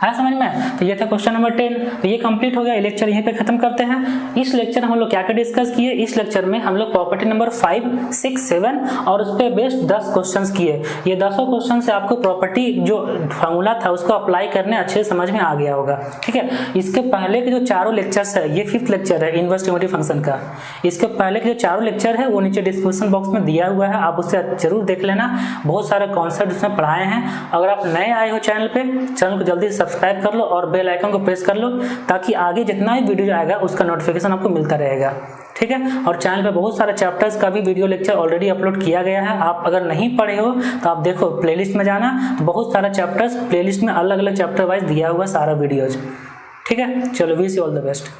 S1: है समझ में। तो ये था क्वेश्चन नंबर 10। तो ये कंप्लीट हो गया, ये लेक्चर यहीं पे खत्म करते हैं। इस लेक्चर हम लोग क्या क्या डिस्कस किए, इस लेक्चर में हम लोग प्रॉपर्टी नंबर 5, 6, 7 और उस पर बेस्ड 10 क्वेश्चंस किए। ये 10 क्वेश्चन से आपको प्रॉपर्टी जो फॉर्मूला था उसको अप्लाई करने अच्छे समझ में आ गया होगा। ठीक है, इसके पहले के जो चारों लेक्चर्स है, ये 5th लेक्चर है इनवर्स ट्रिगोनोमेट्री फंक्शन का, इसके पहले के जो चारों लेक्चर है वो नीचे डिस्क्रिप्शन बॉक्स में दिया हुआ है, आप उसे जरूर देख लेना। बहुत सारे कॉन्सेप्ट उसमें पढ़ाए हैं। अगर आप नए आए हो चैनल पे, चैनल को जल्दी सब्सक्राइब कर लो और बेल आइकन को प्रेस कर लो, ताकि आगे जितना भी वीडियो आएगा उसका नोटिफिकेशन आपको मिलता रहेगा। ठीक है। और चैनल पे बहुत सारे चैप्टर्स का भी वीडियो लेक्चर ऑलरेडी अपलोड किया गया है, आप अगर नहीं पढ़े हो तो आप देखो प्लेलिस्ट में जाना, तो बहुत सारा चैप्टर्स प्लेलिस्ट में अलग अलग चैप्टर वाइज दिया हुआ सारा वीडियोज, ठीक है। चलो wish you all the best.